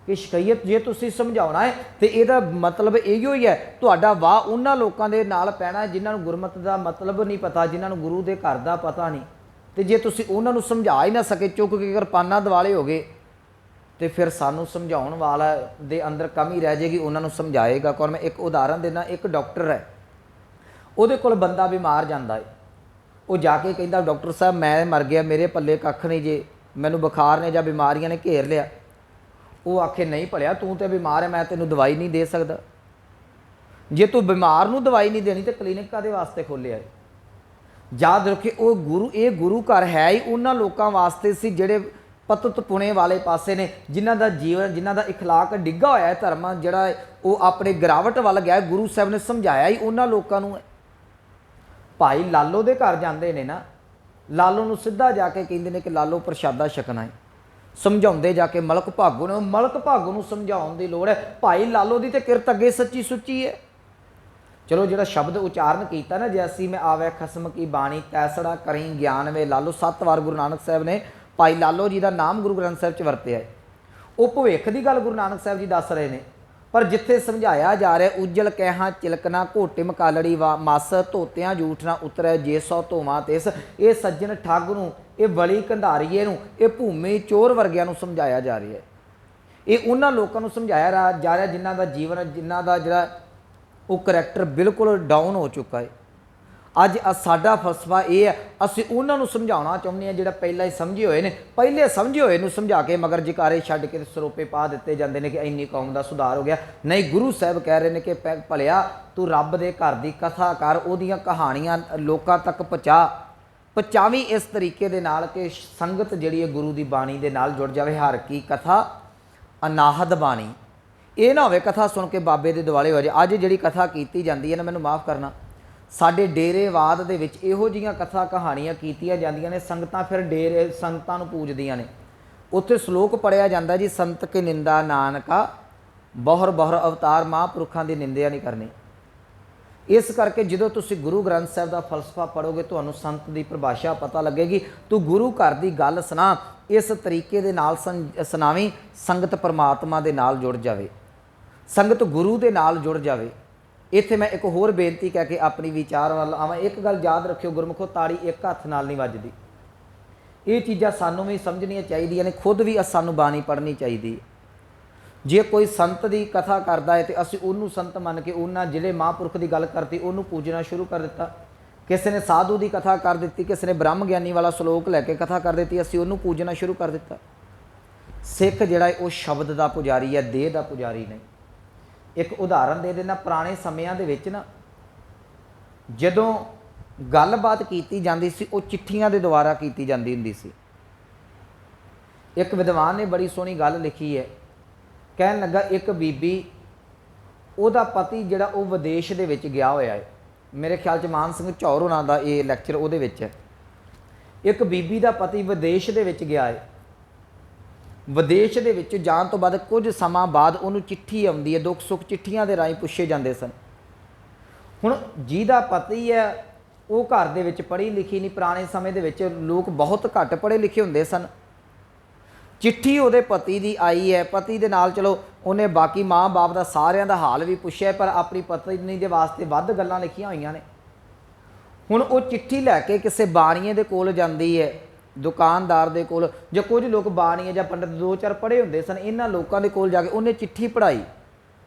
ਕਿਛ ਕਹੀਏ। ਜੇ ਤੁਸੀਂ ਸਮਝਾਉਣਾ ਹੈ ਤੇ ਇਹਦਾ ਮਤਲਬ ਇਹੋ ਹੀ ਹੈ ਤੁਹਾਡਾ ਵਾਹ ਉਹਨਾਂ ਲੋਕਾਂ ਦੇ ਨਾਲ ਪੈਣਾ ਜਿਨ੍ਹਾਂ ਨੂੰ ਗੁਰਮਤਿ ਦਾ ਮਤਲਬ ਨਹੀਂ ਪਤਾ, ਜਿਨ੍ਹਾਂ ਨੂੰ ਗੁਰੂ ਦੇ ਘਰ ਦਾ ਪਤਾ ਨਹੀਂ। ਤੇ ਜੇ ਤੁਸੀਂ ਉਹਨਾਂ ਨੂੰ ਸਮਝਾ ਹੀ ਨਾ ਸਕੇ, ਚੁੱਕ ਕੇ ਕਿਰਪਾਨਾਂ ਦਿਵਾਲੇ ਹੋ ਗਏ, ਤੇ ਫਿਰ ਸਾਨੂੰ ਸਮਝਾਉਣ ਵਾਲਾ ਦੇ ਅੰਦਰ ਕਮੀ ਰਹਿ ਜਾਏਗੀ, ਉਹਨਾਂ ਨੂੰ ਸਮਝਾਏਗਾ ਕੌਣ? ਮੈਂ ਇੱਕ ਉਦਾਹਰਨ ਦੇਣਾ। ਇੱਕ ਡਾਕਟਰ ਹੈ, ਉਹਦੇ ਕੋਲ ਬੰਦਾ ਬਿਮਾਰ ਜਾਂਦਾ ਹੈ, ਉਹ ਜਾ ਕੇ ਕਹਿੰਦਾ ਡਾਕਟਰ ਸਾਹਿਬ ਮੈਂ ਮਰ ਗਿਆ, ਮੇਰੇ ਪੱਲੇ ਕੱਖ ਨਹੀਂ, ਜੇ ਮੈਨੂੰ ਬੁਖਾਰ ਨੇ ਜਾਂ ਬਿਮਾਰੀਆਂ ਨੇ ਘੇਰ ਲਿਆ। ਉਹ ਆਖੇ ਨਹੀਂ ਭਲਿਆ ਤੂੰ ਤੇ ਬਿਮਾਰ ਹੈ, ਮੈਂ ਤੈਨੂੰ ਦਵਾਈ ਨਹੀਂ ਦੇ ਸਕਦਾ। ਜੇ ਤੂੰ ਬਿਮਾਰ ਨੂੰ ਦਵਾਈ ਨਹੀਂ ਦੇਣੀ ਤੇ ਕਲੀਨਿਕ ਕਾਹਦੇ ਵਾਸਤੇ ਖੋਲ੍ਹਿਆ ਹੈ? ਯਾਦ ਰੱਖੇ ਉਹ ਗੁਰੂ, ਇਹ ਗੁਰੂ ਘਰ ਹੈ ਹੀ ਉਹਨਾਂ ਲੋਕਾਂ ਵਾਸਤੇ ਸੀ ਜਿਹੜੇ ਪਤਤ ਪੁਣੇ ਵਾਲੇ ਪਾਸੇ ਨੇ, ਜਿਨ੍ਹਾਂ ਦਾ ਜੀਵਨ, ਜਿਨ੍ਹਾਂ ਦਾ ਇਖਲਾਕ ਡਿੱਗਾ ਹੋਇਆ ਹੈ, ਧਰਮ ਜਿਹੜਾ ਉਹ ਆਪਣੇ ਗਿਰਾਵਟ ਵੱਲ ਗਿਆ। ਗੁਰੂ ਸਾਹਿਬ ਨੇ ਸਮਝਾਇਆ ਹੀ ਉਹਨਾਂ ਲੋਕਾਂ ਨੂੰ ਹੈ। ਭਾਈ ਲਾਲੋ ਦੇ ਘਰ ਜਾਂਦੇ ਨੇ ਨਾ, ਲਾਲੋ ਨੂੰ ਸਿੱਧਾ ਜਾ ਕੇ ਕਹਿੰਦੇ ਨੇ ਕਿ ਲਾਲੋ ਪ੍ਰਸ਼ਾਦਾ ਛਕਣਾ ਹੈ। ਸਮਝਾਉਂਦੇ ਜਾ ਕੇ ਮਲਕ ਭਾਗੋ ਨੇ, ਮਲਕ ਭਾਗੋ ਨੂੰ ਸਮਝਾਉਣ ਦੀ ਲੋੜ ਹੈ। ਭਾਈ ਲਾਲੋ ਦੀ ਤੇ ਕਿਰਤ ਅੱਗੇ ਸੱਚੀ ਸੁੱਚੀ ਹੈ। ਚਲੋ ਜਿਹੜਾ ਸ਼ਬਦ ਉਚਾਰਨ ਕੀਤਾ ਨਾ, ਜੈਸੀ ਮੈਂ ਆਵੇ ਖਸਮ ਕੀ ਬਾਣੀ ਤੈਸੜਾ ਕਰੀ ਗਿਆਨ ਵੇ ਲਾਲੋ, 7 ਵਾਰ ਗੁਰੂ ਨਾਨਕ ਸਾਹਿਬ ਨੇ ਭਾਈ ਲਾਲੋ ਜੀ ਦਾ ਨਾਮ ਗੁਰੂ ਗ੍ਰੰਥ ਸਾਹਿਬ 'ਚ ਵਰਤਿਆ ਹੈ। ਉਹ ਭਵਿੱਖ ਦੀ ਗੱਲ ਗੁਰੂ ਨਾਨਕ ਸਾਹਿਬ ਜੀ ਦੱਸ ਰਹੇ ਨੇ। ਪਰ ਜਿੱਥੇ ਸਮਝਾਇਆ ਜਾ ਰਿਹਾ ਉਜਲ ਕਹਿਹਾਂ ਚਿਲਕਣਾ ਘੋਟਿਮ ਕਾਲੜੀ ਵਾ ਮਸ ਧੋਤਿਆਂ ਜੂਠ ਨਾ ਉਤਰੈ ਜੇ ਸੌ ਧੋਵਾਂ ਤਿਸ, ਇਹ ਸੱਜਣ ਠੱਗ ਨੂੰ, ਇਹ ਵਲੀ ਕੰਧਾਰੀਏ ਨੂੰ, ਇਹ ਭੂਮੀ ਚੋਰ ਵਰਗਿਆਂ ਨੂੰ ਸਮਝਾਇਆ ਜਾ ਰਿਹਾ ਹੈ। ਇਹ ਉਹਨਾਂ ਲੋਕਾਂ ਨੂੰ ਸਮਝਾਇਆ ਜਾ ਰਿਹਾ ਜਿਨ੍ਹਾਂ ਦਾ ਜੀਵਨ, ਜਿਨ੍ਹਾਂ ਦਾ ਜਿਹੜਾ ਉਹ ਕਰੈਕਟਰ ਬਿਲਕੁਲ ਡਾਊਨ ਹੋ ਚੁੱਕਾ ਹੈ। ਅੱਜ ਸਾਡਾ ਫਲਸਫਾ ਇਹ ਹੈ, ਅਸੀਂ ਉਹਨਾਂ ਨੂੰ ਸਮਝਾਉਣਾ ਚਾਹੁੰਦੇ ਹਾਂ ਜਿਹੜਾ ਪਹਿਲਾਂ ਹੀ ਸਮਝੇ ਹੋਏ ਨੇ। ਪਹਿਲੇ ਸਮਝੇ ਹੋਏ ਨੂੰ ਸਮਝਾ ਕੇ ਮਗਰ ਜਕਾਰੇ ਛੱਡ ਕੇ ਸਰੋਪੇ ਪਾ ਦਿੱਤੇ ਜਾਂਦੇ ਨੇ ਕਿ ਇੰਨੀ ਕੌਮ ਦਾ ਸੁਧਾਰ ਹੋ ਗਿਆ। ਨਹੀਂ, ਗੁਰੂ ਸਾਹਿਬ ਕਹਿ ਰਹੇ ਨੇ ਕਿ ਭਲਿਆ ਤੂੰ ਰੱਬ ਦੇ ਘਰ ਦੀ ਕਥਾ ਕਰ, ਉਹਦੀਆਂ ਕਹਾਣੀਆਂ ਲੋਕਾਂ ਤੱਕ ਪਹੁੰਚਾ, ਪਚਾਵੀਂ ਇਸ ਤਰੀਕੇ ਦੇ ਨਾਲ ਕਿ ਸੰਗਤ ਜਿਹੜੀ ਹੈ ਗੁਰੂ ਦੀ ਬਾਣੀ ਦੇ ਨਾਲ ਜੁੜ ਜਾਵੇ। ਹਰ ਕੀ ਕਥਾ ਅਨਾਹਦ ਬਾਣੀ, ਇਹ ਨਾ ਹੋਵੇ ਕਥਾ ਸੁਣ ਕੇ ਬਾਬੇ ਦੇ ਦੁਆਲੇ ਹੋ ਜਾਏ। ਅੱਜ ਜਿਹੜੀ ਕਥਾ ਕੀਤੀ ਜਾਂਦੀ ਹੈ ਨਾ, ਮੈਨੂੰ ਮਾफ़ ਕਰਨਾ, ਸਾਡੇ ਡੇਰੇਵਾਦ ਦੇ ਵਿੱਚ ਇਹੋ ਜਿਹੀਆਂ ਕਥਾ ਕਹਾਣੀਆਂ ਕੀਤੀਆਂ ਜਾਂਦੀਆਂ ਨੇ, ਸੰਗਤਾਂ ਫਿਰ ਡੇਰੇ ਸੰਤਾਂ ਨੂੰ ਪੂਜਦੀਆਂ ਨੇ। ਉੱਥੇ ਸ਼ਲੋਕ ਪੜ੍ਹਿਆ ਜਾਂਦਾ ਜੀ, ਸੰਤ ਕੀ ਨਿੰਦਾ ਨਾਨਕਾ ਬਹੁਰ ਬਹੁਰ ਅਵਤਾਰ, ਮਹਾਂਪੁਰਖਾਂ ਦੀ ਨਿੰਦਿਆ ਨਹੀਂ ਕਰਨੀ। ਇਸ ਕਰਕੇ ਜਦੋਂ ਤੁਸੀਂ ਗੁਰੂ ਗ੍ਰੰਥ ਸਾਹਿਬ ਦਾ ਫਲਸਫਾ ਪੜ੍ਹੋਗੇ ਤੁਹਾਨੂੰ ਸੰਤ ਦੀ ਪਰਿਭਾਸ਼ਾ ਪਤਾ ਲੱਗੇਗੀ। ਤੂੰ ਗੁਰੂ ਘਰ ਦੀ ਗੱਲ ਸੁਣਾ, ਇਸ ਤਰੀਕੇ ਦੇ ਨਾਲ ਸੁਣਾਵੀਂ, ਸੰਗਤ ਪਰਮਾਤਮਾ ਦੇ ਨਾਲ ਜੁੜ ਜਾਵੇ, ਸੰਗਤ ਗੁਰੂ ਦੇ ਨਾਲ ਜੁੜ ਜਾਵੇ। ਇੱਥੇ ਮੈਂ ਇੱਕ ਹੋਰ ਬੇਨਤੀ ਕਹਿ ਕੇ ਆਪਣੀ ਵਿਚਾਰ ਵੱਲ ਆਵਾਂ। ਇੱਕ ਗੱਲ ਯਾਦ ਰੱਖਿਓ, ਗੁਰਮੁਖੋ, ਤਾੜੀ ਇੱਕ ਹੱਥ ਨਾਲ ਨਹੀਂ ਵੱਜਦੀ। ਇਹ ਚੀਜ਼ਾਂ ਸਾਨੂੰ ਵੀ ਸਮਝਣੀਆਂ ਚਾਹੀਦੀਆਂ ਨੇ, ਖੁਦ ਵੀ ਸਾਨੂੰ ਬਾਣੀ ਪੜ੍ਹਨੀ ਚਾਹੀਦੀ। ਜੇ ਕੋਈ ਸੰਤ ਦੀ ਕਥਾ ਕਰਦਾ ਹੈ ਤੇ ਅਸੀਂ ਉਹਨੂੰ ਸੰਤ ਮੰਨ ਕੇ ਉਹਨਾਂ ਜਿਹੜੇ ਮਹਾਂਪੁਰਖ ਦੀ ਗੱਲ ਕਰਤੀ ਉਹਨੂੰ ਪੂਜਣਾ ਸ਼ੁਰੂ ਕਰ ਦਿੱਤਾ। ਕਿਸੇ ਨੇ ਸਾਧੂ ਦੀ ਕਥਾ ਕਰ ਦਿੱਤੀ, ਕਿਸੇ ਨੇ ਬ੍ਰਹਮ ਗਿਆਨੀ ਵਾਲਾ ਸ਼ਲੋਕ ਲੈ ਕੇ ਕਥਾ ਕਰ ਦਿੱਤੀ, ਅਸੀਂ ਉਹਨੂੰ ਪੂਜਣਾ ਸ਼ੁਰੂ ਕਰ ਦਿੱਤਾ। ਸਿੱਖ ਜਿਹੜਾ ਹੈ ਉਹ ਸ਼ਬਦ ਦਾ ਪੁਜਾਰੀ ਹੈ, ਦੇਹ ਦਾ ਪੁਜਾਰੀ ਨਹੀਂ। ਇੱਕ ਉਦਾਹਰਨ ਦੇ ਦੇਣਾ, ਪੁਰਾਣੇ ਸਮਿਆਂ ਦੇ ਵਿੱਚ ਨਾ ਜਦੋਂ ਗੱਲਬਾਤ ਕੀਤੀ ਜਾਂਦੀ ਸੀ ਉਹ ਚਿੱਠੀਆਂ ਦੇ ਦੁਆਰਾ ਕੀਤੀ ਜਾਂਦੀ ਹੁੰਦੀ ਸੀ। ਇੱਕ ਵਿਦਵਾਨ ਨੇ ਬੜੀ ਸੋਹਣੀ ਗੱਲ ਲਿਖੀ ਹੈ, ਕਹਿਣ ਲੱਗਾ ਇੱਕ ਬੀਬੀ, ਉਹਦਾ ਪਤੀ ਜਿਹੜਾ ਉਹ ਵਿਦੇਸ਼ ਦੇ ਵਿੱਚ ਗਿਆ ਹੋਇਆ ਹੈ। ਮੇਰੇ ਖਿਆਲ 'ਚ ਮਾਨ ਸਿੰਘ ਝੌਰ ਹੋਣਾ ਦਾ ਇਹ ਲੈਕਚਰ ਉਹਦੇ ਵਿੱਚ ਹੈ। ਇੱਕ ਬੀਬੀ ਦਾ ਪਤੀ ਵਿਦੇਸ਼ ਦੇ ਵਿੱਚ ਗਿਆ ਹੈ। ਵਿਦੇਸ਼ ਦੇ ਵਿੱਚ ਜਾਣ ਤੋਂ ਬਾਅਦ ਕੁਝ ਸਮਾਂ ਬਾਅਦ ਉਹਨੂੰ ਚਿੱਠੀ ਆਉਂਦੀ ਹੈ, ਦੁੱਖ ਸੁੱਖ ਚਿੱਠੀਆਂ ਦੇ ਰਾਹੀਂ ਪੁੱਛੇ ਜਾਂਦੇ ਸਨ। ਹੁਣ ਜਿਹਦਾ ਪਤੀ ਹੈ ਉਹ ਘਰ ਦੇ ਵਿੱਚ ਪੜ੍ਹੀ ਲਿਖੀ ਨਹੀਂ, ਪੁਰਾਣੇ ਸਮੇਂ ਦੇ ਵਿੱਚ ਲੋਕ ਬਹੁਤ ਘੱਟ ਪੜ੍ਹੇ ਲਿਖੇ ਹੁੰਦੇ ਸਨ। ਚਿੱਠੀ ਉਹਦੇ ਪਤੀ ਦੀ ਆਈ ਹੈ, ਪਤੀ ਦੇ ਨਾਲ ਚਲੋ ਉਹਨੇ ਬਾਕੀ ਮਾਂ ਬਾਪ ਦਾ ਸਾਰਿਆਂ ਦਾ ਹਾਲ ਵੀ ਪੁੱਛਿਆ, ਪਰ ਆਪਣੀ ਪਤਨੀ ਦੇ ਵਾਸਤੇ ਵੱਧ ਗੱਲਾਂ ਲਿਖੀਆਂ ਹੋਈਆਂ ਨੇ। ਹੁਣ ਉਹ ਚਿੱਠੀ ਲੈ ਕੇ ਕਿਸੇ ਬਾਣੀਏ ਦੇ ਕੋਲ ਜਾਂਦੀ ਹੈ, ਦੁਕਾਨਦਾਰ ਦੇ ਕੋਲ, ਜਾਂ ਕੁਝ ਲੋਕ ਬਾਣੀਏ ਜਾਂ ਪੰਡਤ ਦੋ ਚਾਰ ਪੜ੍ਹੇ ਹੁੰਦੇ ਸਨ, ਇਹਨਾਂ ਲੋਕਾਂ ਦੇ ਕੋਲ ਜਾ ਕੇ ਉਹਨੇ ਚਿੱਠੀ ਪੜ੍ਹਾਈ।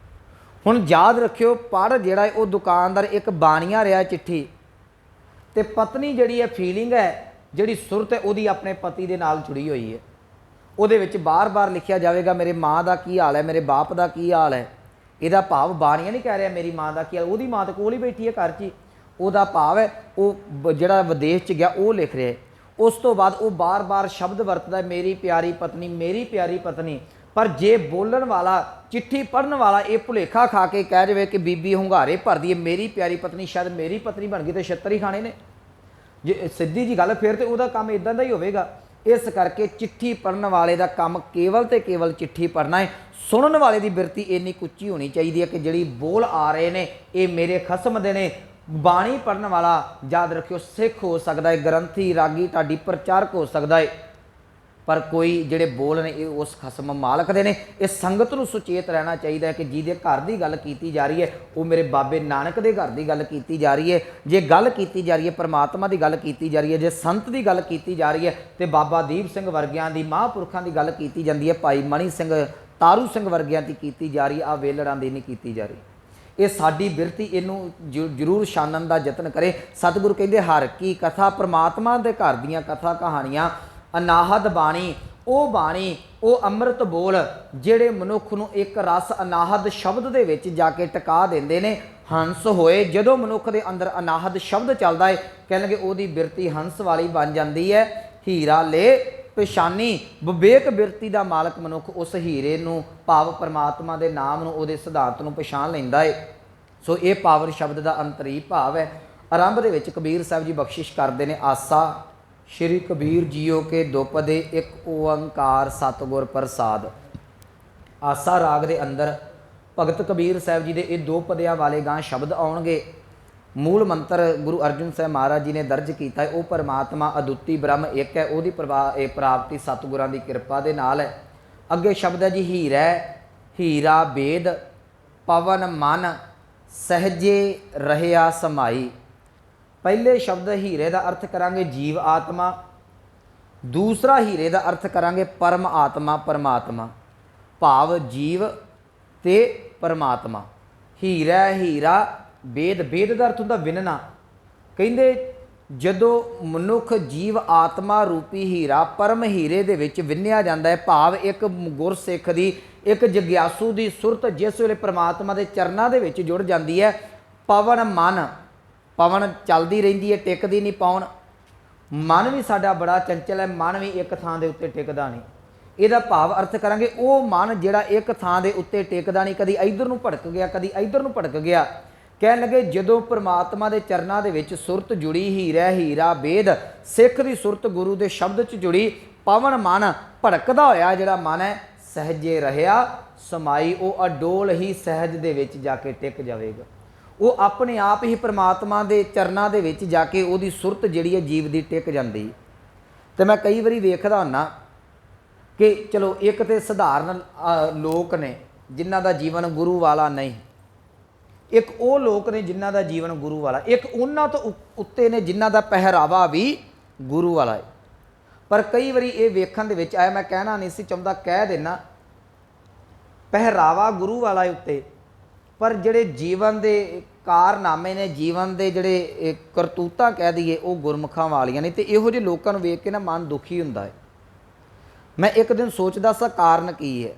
ਹੁਣ ਯਾਦ ਰੱਖਿਓ, ਪੜ੍ਹ ਜਿਹੜਾ ਉਹ ਦੁਕਾਨਦਾਰ ਇੱਕ ਬਾਣੀਆ ਰਿਹਾ ਚਿੱਠੀ, ਤੇ ਪਤਨੀ ਜਿਹੜੀ ਹੈ ਫੀਲਿੰਗ ਹੈ, ਜਿਹੜੀ ਸੁਰਤ ਹੈ ਉਹਦੀ ਆਪਣੇ ਪਤੀ ਦੇ ਨਾਲ ਜੁੜੀ ਹੋਈ ਹੈ। ਉਹਦੇ ਵਿੱਚ ਬਾਰ-ਬਾਰ ਲਿਖਿਆ ਜਾਵੇਗਾ ਮੇਰੇ ਮਾਂ ਦਾ ਕੀ ਹਾਲ ਹੈ, ਮੇਰੇ ਬਾਪ ਦਾ ਕੀ ਹਾਲ ਹੈ। ਇਹਦਾ ਭਾਵ ਬਾਣੀਆ ਨਹੀਂ ਕਹਿ ਰਿਹਾ ਮੇਰੀ ਮਾਂ ਦਾ ਕੀ ਹਾਲ, ਉਹਦੀ ਮਾਂ ਤਾਂ ਕੋਲ ਹੀ ਬੈਠੀ ਹੈ ਘਰ 'ਚ ਹੀ। ਉਹਦਾ ਭਾਵ ਹੈ ਉਹ ਜਿਹੜਾ ਵਿਦੇਸ਼ 'ਚ ਗਿਆ ਉਹ ਲਿਖ ਰਿਹਾ। ਉਸ ਤੋਂ ਬਾਅਦ ਉਹ ਬਾਰ-ਬਾਰ ਸ਼ਬਦ ਵਰਤਦਾ ਮੇਰੀ ਪਿਆਰੀ ਪਤਨੀ, ਮੇਰੀ ਪਿਆਰੀ ਪਤਨੀ। ਪਰ ਜੇ ਬੋਲਣ ਵਾਲਾ, ਚਿੱਠੀ ਪੜ੍ਹਨ ਵਾਲਾ ਇਹ ਭੁਲੇਖਾ ਖਾ ਕੇ ਕਹਿ ਜਾਵੇ ਕਿ ਬੀਬੀ ਹੁੰਗਾਰੇ ਭਰਦੀ ਹੈ ਮੇਰੀ ਪਿਆਰੀ ਪਤਨੀ, ਸ਼ਾਇਦ ਮੇਰੀ ਪਤਨੀ ਬਣ ਗਈ ਤੇ ਛਿੱਤਰ ਹੀ ਖਾਣੇ ਨੇ। ਜੇ ਸਿੱਧੀ ਜੀ ਗੱਲ, ਫਿਰ ਤੇ ਉਹਦਾ ਕੰਮ ਇਦਾਂ ਦਾ ਹੀ ਹੋਵੇਗਾ। ਇਸ ਕਰਕੇ ਚਿੱਠੀ ਪੜ੍ਹਨ ਵਾਲੇ ਦਾ ਕੰਮ ਕੇਵਲ ਤੇ ਕੇਵਲ ਚਿੱਠੀ ਪੜ੍ਹਨਾ ਹੈ। ਸੁਣਨ ਵਾਲੇ ਦੀ ਬਿਰਤੀ ਇੰਨੀ ਉੱਚੀ ਹੋਣੀ ਚਾਹੀਦੀ ਹੈ ਕਿ ਜਿਹੜੀ ਬੋਲ ਆ ਰਹੇ ਨੇ ਇਹ ਮੇਰੇ ਖਸਮ ਦੇ ਨੇ। ਬਾਣੀ ਪੜ੍ਹਨ ਵਾਲਾ ਯਾਦ ਰੱਖਿਓ ਸਿੱਖ ਹੋ ਸਕਦਾ ਹੈ, ਗ੍ਰੰਥੀ, ਰਾਗੀ, ਢਾਡੀ, ਪ੍ਰਚਾਰਕ ਹੋ ਸਕਦਾ ਹੈ, ਪਰ ਕੋਈ ਜਿਹੜੇ ਬੋਲ ਨੇ ਇਹ ਉਸ ਖਸਮ ਮਾਲਕ ਦੇ ਨੇ। ਇਹ ਸੰਗਤ ਨੂੰ ਸੁਚੇਤ ਰਹਿਣਾ ਚਾਹੀਦਾ ਹੈ ਕਿ ਜਿਹਦੇ ਘਰ ਦੀ ਗੱਲ ਕੀਤੀ ਜਾ ਰਹੀ ਹੈ ਉਹ ਮੇਰੇ ਬਾਬੇ ਨਾਨਕ ਦੇ ਘਰ ਦੀ ਗੱਲ ਕੀਤੀ ਜਾ ਰਹੀ ਹੈ। ਜੇ ਗੱਲ ਕੀਤੀ ਜਾ ਰਹੀ ਹੈ ਪਰਮਾਤਮਾ ਦੀ ਗੱਲ ਕੀਤੀ ਜਾ ਰਹੀ ਹੈ, ਜੇ ਸੰਤ ਦੀ ਗੱਲ ਕੀਤੀ ਜਾ ਰਹੀ ਹੈ ਤੇ ਬਾਬਾ ਦੀਪ ਸਿੰਘ ਵਰਗਿਆਂ ਦੀ, ਮਹਾਂਪੁਰਖਾਂ ਦੀ ਗੱਲ ਕੀਤੀ ਜਾਂਦੀ ਹੈ, ਭਾਈ ਮਣੀ ਸਿੰਘ, ਤਾਰੂ ਸਿੰਘ ਵਰਗਿਆਂ ਦੀ ਕੀਤੀ ਜਾ ਰਹੀ ਹੈ, ਆ ਵੇਲੜਾਂ ਦੀ ਨਹੀਂ ਕੀਤੀ ਜਾ ਰਹੀ। ਇਹ ਸਾਡੀ ਬਿਰਤੀ, ਇਹਨੂੰ ਜ਼ਰੂਰ ਛਾਨਣ ਦਾ ਯਤਨ ਕਰੇ। ਸਤਿਗੁਰੂ ਕਹਿੰਦੇ ਹਰ ਕੀ ਕਥਾ, ਪਰਮਾਤਮਾ ਦੇ ਘਰ ਦੀਆਂ ਕਥਾ ਕਹਾਣੀਆਂ, ਅਨਾਹਦ ਬਾਣੀ, ਉਹ ਅੰਮ੍ਰਿਤ ਬੋਲ ਜਿਹੜੇ ਮਨੁੱਖ ਨੂੰ ਇੱਕ ਰਸ ਅਨਾਹਦ ਸ਼ਬਦ ਦੇ ਵਿੱਚ ਜਾ ਕੇ ਟਿਕਾ ਦਿੰਦੇ ਨੇ। ਹੰਸ ਹੋਏ, ਜਦੋਂ ਮਨੁੱਖ ਦੇ ਅੰਦਰ ਅਨਾਹਦ ਸ਼ਬਦ ਚੱਲਦਾ ਹੈ ਕਹਿਣਗੇ ਉਹਦੀ ਬਿਰਤੀ ਹੰਸ ਵਾਲੀ ਬਣ ਜਾਂਦੀ ਹੈ। ਹੀਰਾ ਲੈ ਪਛਾਨੀ, ਵਿਵੇਕ ਬਿਰਤੀ ਦਾ ਮਾਲਕ ਮਨੁੱਖ ਉਸ ਹੀਰੇ ਨੂੰ, ਭਾਵ ਪਰਮਾਤਮਾ ਦੇ ਨਾਮ ਨੂੰ, ਉਹਦੇ ਸਿਧਾਂਤ ਨੂੰ ਪਛਾਣ ਲੈਂਦਾ ਹੈ। ਸੋ ਇਹ ਪਾਵਰ ਸ਼ਬਦ ਦਾ ਅੰਤਰੀ ਭਾਵ ਹੈ। ਆਰੰਭ ਦੇ ਵਿੱਚ ਕਬੀਰ ਸਾਹਿਬ ਜੀ ਬਖਸ਼ਿਸ਼ ਕਰਦੇ ਨੇ, ਆਸਾ ਸ਼੍ਰੀ ਕਬੀਰ ਜੀਓ ਕੇ ਦੁਪਦੇ ਇੱਕ ਓੰਕਾਰ ਸਤਿਗੁਰ ਪ੍ਰਸਾਦ। ਆਸਾ ਰਾਗ ਦੇ ਅੰਦਰ ਭਗਤ ਕਬੀਰ ਸਾਹਿਬ ਜੀ ਦੇ ਇਹ ਦੋ ਪਦਿਆਂ ਵਾਲੇ ਗਾਂ ਸ਼ਬਦ ਆਉਣਗੇ। ਮੂਲ ਮੰਤਰ ਗੁਰੂ ਅਰਜਨ ਸਾਹਿਬ ਮਹਾਰਾਜ ਜੀ ਨੇ ਦਰਜ ਕੀਤਾ ਹੈ, ਉਹ ਪਰਮਾਤਮਾ ਅਦੁੱਤੀ ਬ੍ਰਹਮ ਇੱਕ ਹੈ, ਉਹਦੀ ਪ੍ਰਾਪਤੀ ਸਤਿਗੁਰਾਂ ਦੀ ਕਿਰਪਾ ਦੇ ਨਾਲ ਹੈ। ਅੱਗੇ ਸ਼ਬਦ ਹੈ ਜੀ ਹੀਰਾ, ਹੀਰਾ ਬੇਦ ਪਵਨ ਮਨ ਸਹਜੇ ਰਹਿਆ ਸਮਾਈ। ਪਹਿਲੇ ਸ਼ਬਦ ਹੀਰੇ ਦਾ ਅਰਥ ਕਰਾਂਗੇ ਜੀਵ ਆਤਮਾ, ਦੂਸਰਾ ਹੀਰੇ ਦਾ ਅਰਥ ਕਰਾਂਗੇ ਪਰਮ ਆਤਮਾ, ਪਰਮਾਤਮਾ, ਭਾਵ ਜੀਵ ਤੇ ਪਰਮਾਤਮਾ। ਹੀਰਾ ਬੇਦ, ਬੇਦ ਦਾ ਅਰਥ ਹੁੰਦਾ ਵਿੰਨਣਾ। ਕਹਿੰਦੇ ਜਦੋਂ ਮਨੁੱਖ ਜੀਵ ਆਤਮਾ ਰੂਪੀ ਹੀਰਾ ਪਰਮ ਹੀਰੇ ਦੇ ਵਿੱਚ ਵਿੰਨਿਆ ਜਾਂਦਾ ਹੈ, ਭਾਵ ਇੱਕ ਗੁਰਸਿੱਖ ਦੀ, ਇੱਕ ਜਗਿਆਸੂ ਦੀ ਸੁਰਤ ਜਿਸ ਵੇਲੇ ਪਰਮਾਤਮਾ ਦੇ ਚਰਨਾਂ ਦੇ ਵਿੱਚ ਜੁੜ ਜਾਂਦੀ ਹੈ, ਪਵਨ ਮਨ, ਪਵਨ ਚੱਲਦੀ ਰਹਿੰਦੀ ਹੈ, ਟਿਕਦੀ ਨਹੀਂ। ਪਵਨ मन भी साडा बड़ा चंचल है, मन भी एक थां दे उत्ते टिकदा नहीं। ਇਹਦਾ ਭਾਵ ਅਰਥ ਕਰਾਂਗੇ ਉਹ ਮਨ ਜਿਹੜਾ ਇੱਕ ਥਾਂ ਦੇ ਉੱਤੇ ਟਿਕਦਾ ਨਹੀਂ, ਕਦੀ ਇੱਧਰ ਨੂੰ ਭੜਕ ਗਿਆ ਕਦੀ ਇੱਧਰ ਨੂੰ ਭੜਕ ਗਿਆ। ਕਹਿਣ ਲੱਗੇ ਜਦੋਂ ਪ੍ਰਮਾਤਮਾ ਦੇ ਚਰਨਾਂ ਦੇ ਵਿੱਚ ਸੁਰਤ ਜੁੜੀ, ਹੀਰਾ ਹੀਰਾ ਵੇਦ ਸਿੱਖ ਦੀ ਸੁਰਤ ਗੁਰੂ ਦੇ ਸ਼ਬਦ 'ਚ ਜੁੜੀ, ਪਵਨ ਮਨ ਭੜਕਦਾ ਹੋਇਆ ਜਿਹੜਾ ਮਨ ਹੈ ਸਹਿਜੇ ਰਹਿਆ ਸਮਾਈ, ਉਹ ਅਡੋਲ ਹੀ ਸਹਿਜ ਦੇ ਵਿੱਚ ਜਾ ਕੇ ਟਿਕ ਜਾਵੇਗਾ। ਉਹ ਆਪਣੇ ਆਪ ਹੀ ਪ੍ਰਮਾਤਮਾ ਦੇ ਚਰਨਾਂ ਦੇ ਵਿੱਚ ਜਾ ਕੇ ਉਹਦੀ ਸੁਰਤ ਜਿਹੜੀ ਹੈ ਜੀਵ ਦੀ ਟਿਕ ਜਾਂਦੀ। ਤੇ ਮੈਂ ਕਈ ਵਾਰੀ ਵੇਖਦਾ ਹੁੰਨਾ ਕਿ ਚਲੋ ਇੱਕ ਤੇ ਸਧਾਰਨ ਲੋਕ ਨੇ ਜਿਨ੍ਹਾਂ ਦਾ ਜੀਵਨ ਗੁਰੂ ਵਾਲਾ ਨਹੀਂ, ਇੱਕ ਉਹ ਲੋਕ ਨੇ ਜਿਨ੍ਹਾਂ ਦਾ ਜੀਵਨ ਗੁਰੂ ਵਾਲਾ, ਇੱਕ ਉਹਨਾਂ ਤੋਂ ਉੱਤੇ ਨੇ ਜਿਨ੍ਹਾਂ ਦਾ ਪਹਿਰਾਵਾ ਵੀ ਗੁਰੂ ਵਾਲਾ ਹੈ। ਪਰ ਕਈ ਵਾਰੀ ਇਹ ਵੇਖਣ ਦੇ ਵਿੱਚ ਆਇਆ, ਮੈਂ ਕਹਿਣਾ ਨਹੀਂ ਸੀ ਚਾਹੁੰਦਾ, ਕਹਿ ਦੇਣਾ, ਪਹਿਰਾਵਾ ਗੁਰੂ ਵਾਲਾ ਉੱਤੇ, ਪਰ ਜਿਹੜੇ ਜੀਵਨ ਦੇ ਕਾਰਨਾਮੇ ਨੇ, ਜੀਵਨ ਦੇ ਜਿਹੜੇ ਕਰਤੂਤਾਂ ਕਹਿ ਦਈਏ, ਉਹ ਗੁਰਮੁਖਾਂ ਵਾਲੀਆਂ ਨੇ। ਤੇ ਇਹੋ ਜਿਹੇ ਲੋਕਾਂ ਨੂੰ ਵੇਖ ਕੇ ਨਾ ਮਨ ਦੁਖੀ ਹੁੰਦਾ ਹੈ। ਮੈਂ ਇੱਕ ਦਿਨ ਸੋਚਦਾ ਸਾਂ ਕਾਰਨ ਕੀ ਹੈ।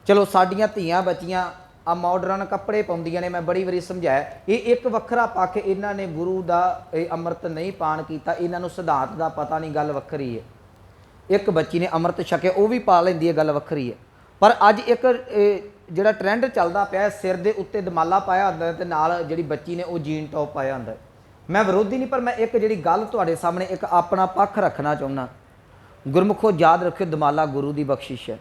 ਚਲੋ ਸਾਡੀਆਂ ਧੀਆਂ ਬੱਚੀਆਂ ਆ ਮਾਡਰਨ ਕੱਪੜੇ ਪਾਉਂਦੀਆਂ ਨੇ, ਮੈਂ ਬੜੀ ਵਾਰੀ ਸਮਝਾਇਆ, ਇਹ ਇੱਕ ਵੱਖਰਾ ਪੱਖ, ਇਹਨਾਂ ਨੇ ਗੁਰੂ ਦਾ ਇਹ ਅੰਮ੍ਰਿਤ ਨਹੀਂ ਪਾਨ ਕੀਤਾ, ਇਹਨਾਂ ਨੂੰ ਸਿਧਾਂਤ ਦਾ ਪਤਾ ਨਹੀਂ, ਗੱਲ ਵੱਖਰੀ ਹੈ। ਇੱਕ ਬੱਚੀ ਨੇ ਅੰਮ੍ਰਿਤ ਛਕਿਆ, ਉਹ ਵੀ ਪਾ ਲੈਂਦੀ ਹੈ, ਗੱਲ ਵੱਖਰੀ ਹੈ। ਪਰ ਅੱਜ ਇੱਕ ਜਿਹੜਾ ਟ੍ਰੈਂਡ ਚੱਲਦਾ ਪਿਆ, ਸਿਰ ਦੇ ਉੱਤੇ ਦਮਾਲਾ ਪਾਇਆ ਹੁੰਦਾ ਤੇ ਨਾਲ ਜਿਹੜੀ ਬੱਚੀ ਨੇ ਉਹ ਜੀਨ ਟੌਪ ਪਾਇਆ ਹੁੰਦਾ। ਮੈਂ ਵਿਰੋਧੀ ਨਹੀਂ, ਪਰ ਮੈਂ ਇੱਕ ਜਿਹੜੀ ਗੱਲ ਤੁਹਾਡੇ ਸਾਹਮਣੇ ਇੱਕ ਆਪਣਾ ਪੱਖ ਰੱਖਣਾ ਚਾਹੁੰਦਾ। ਗੁਰਮੁਖੋ ਯਾਦ ਰੱਖਿਓ, ਦਮਾਲਾ ਗੁਰੂ ਦੀ ਬਖਸ਼ਿਸ਼ ਹੈ।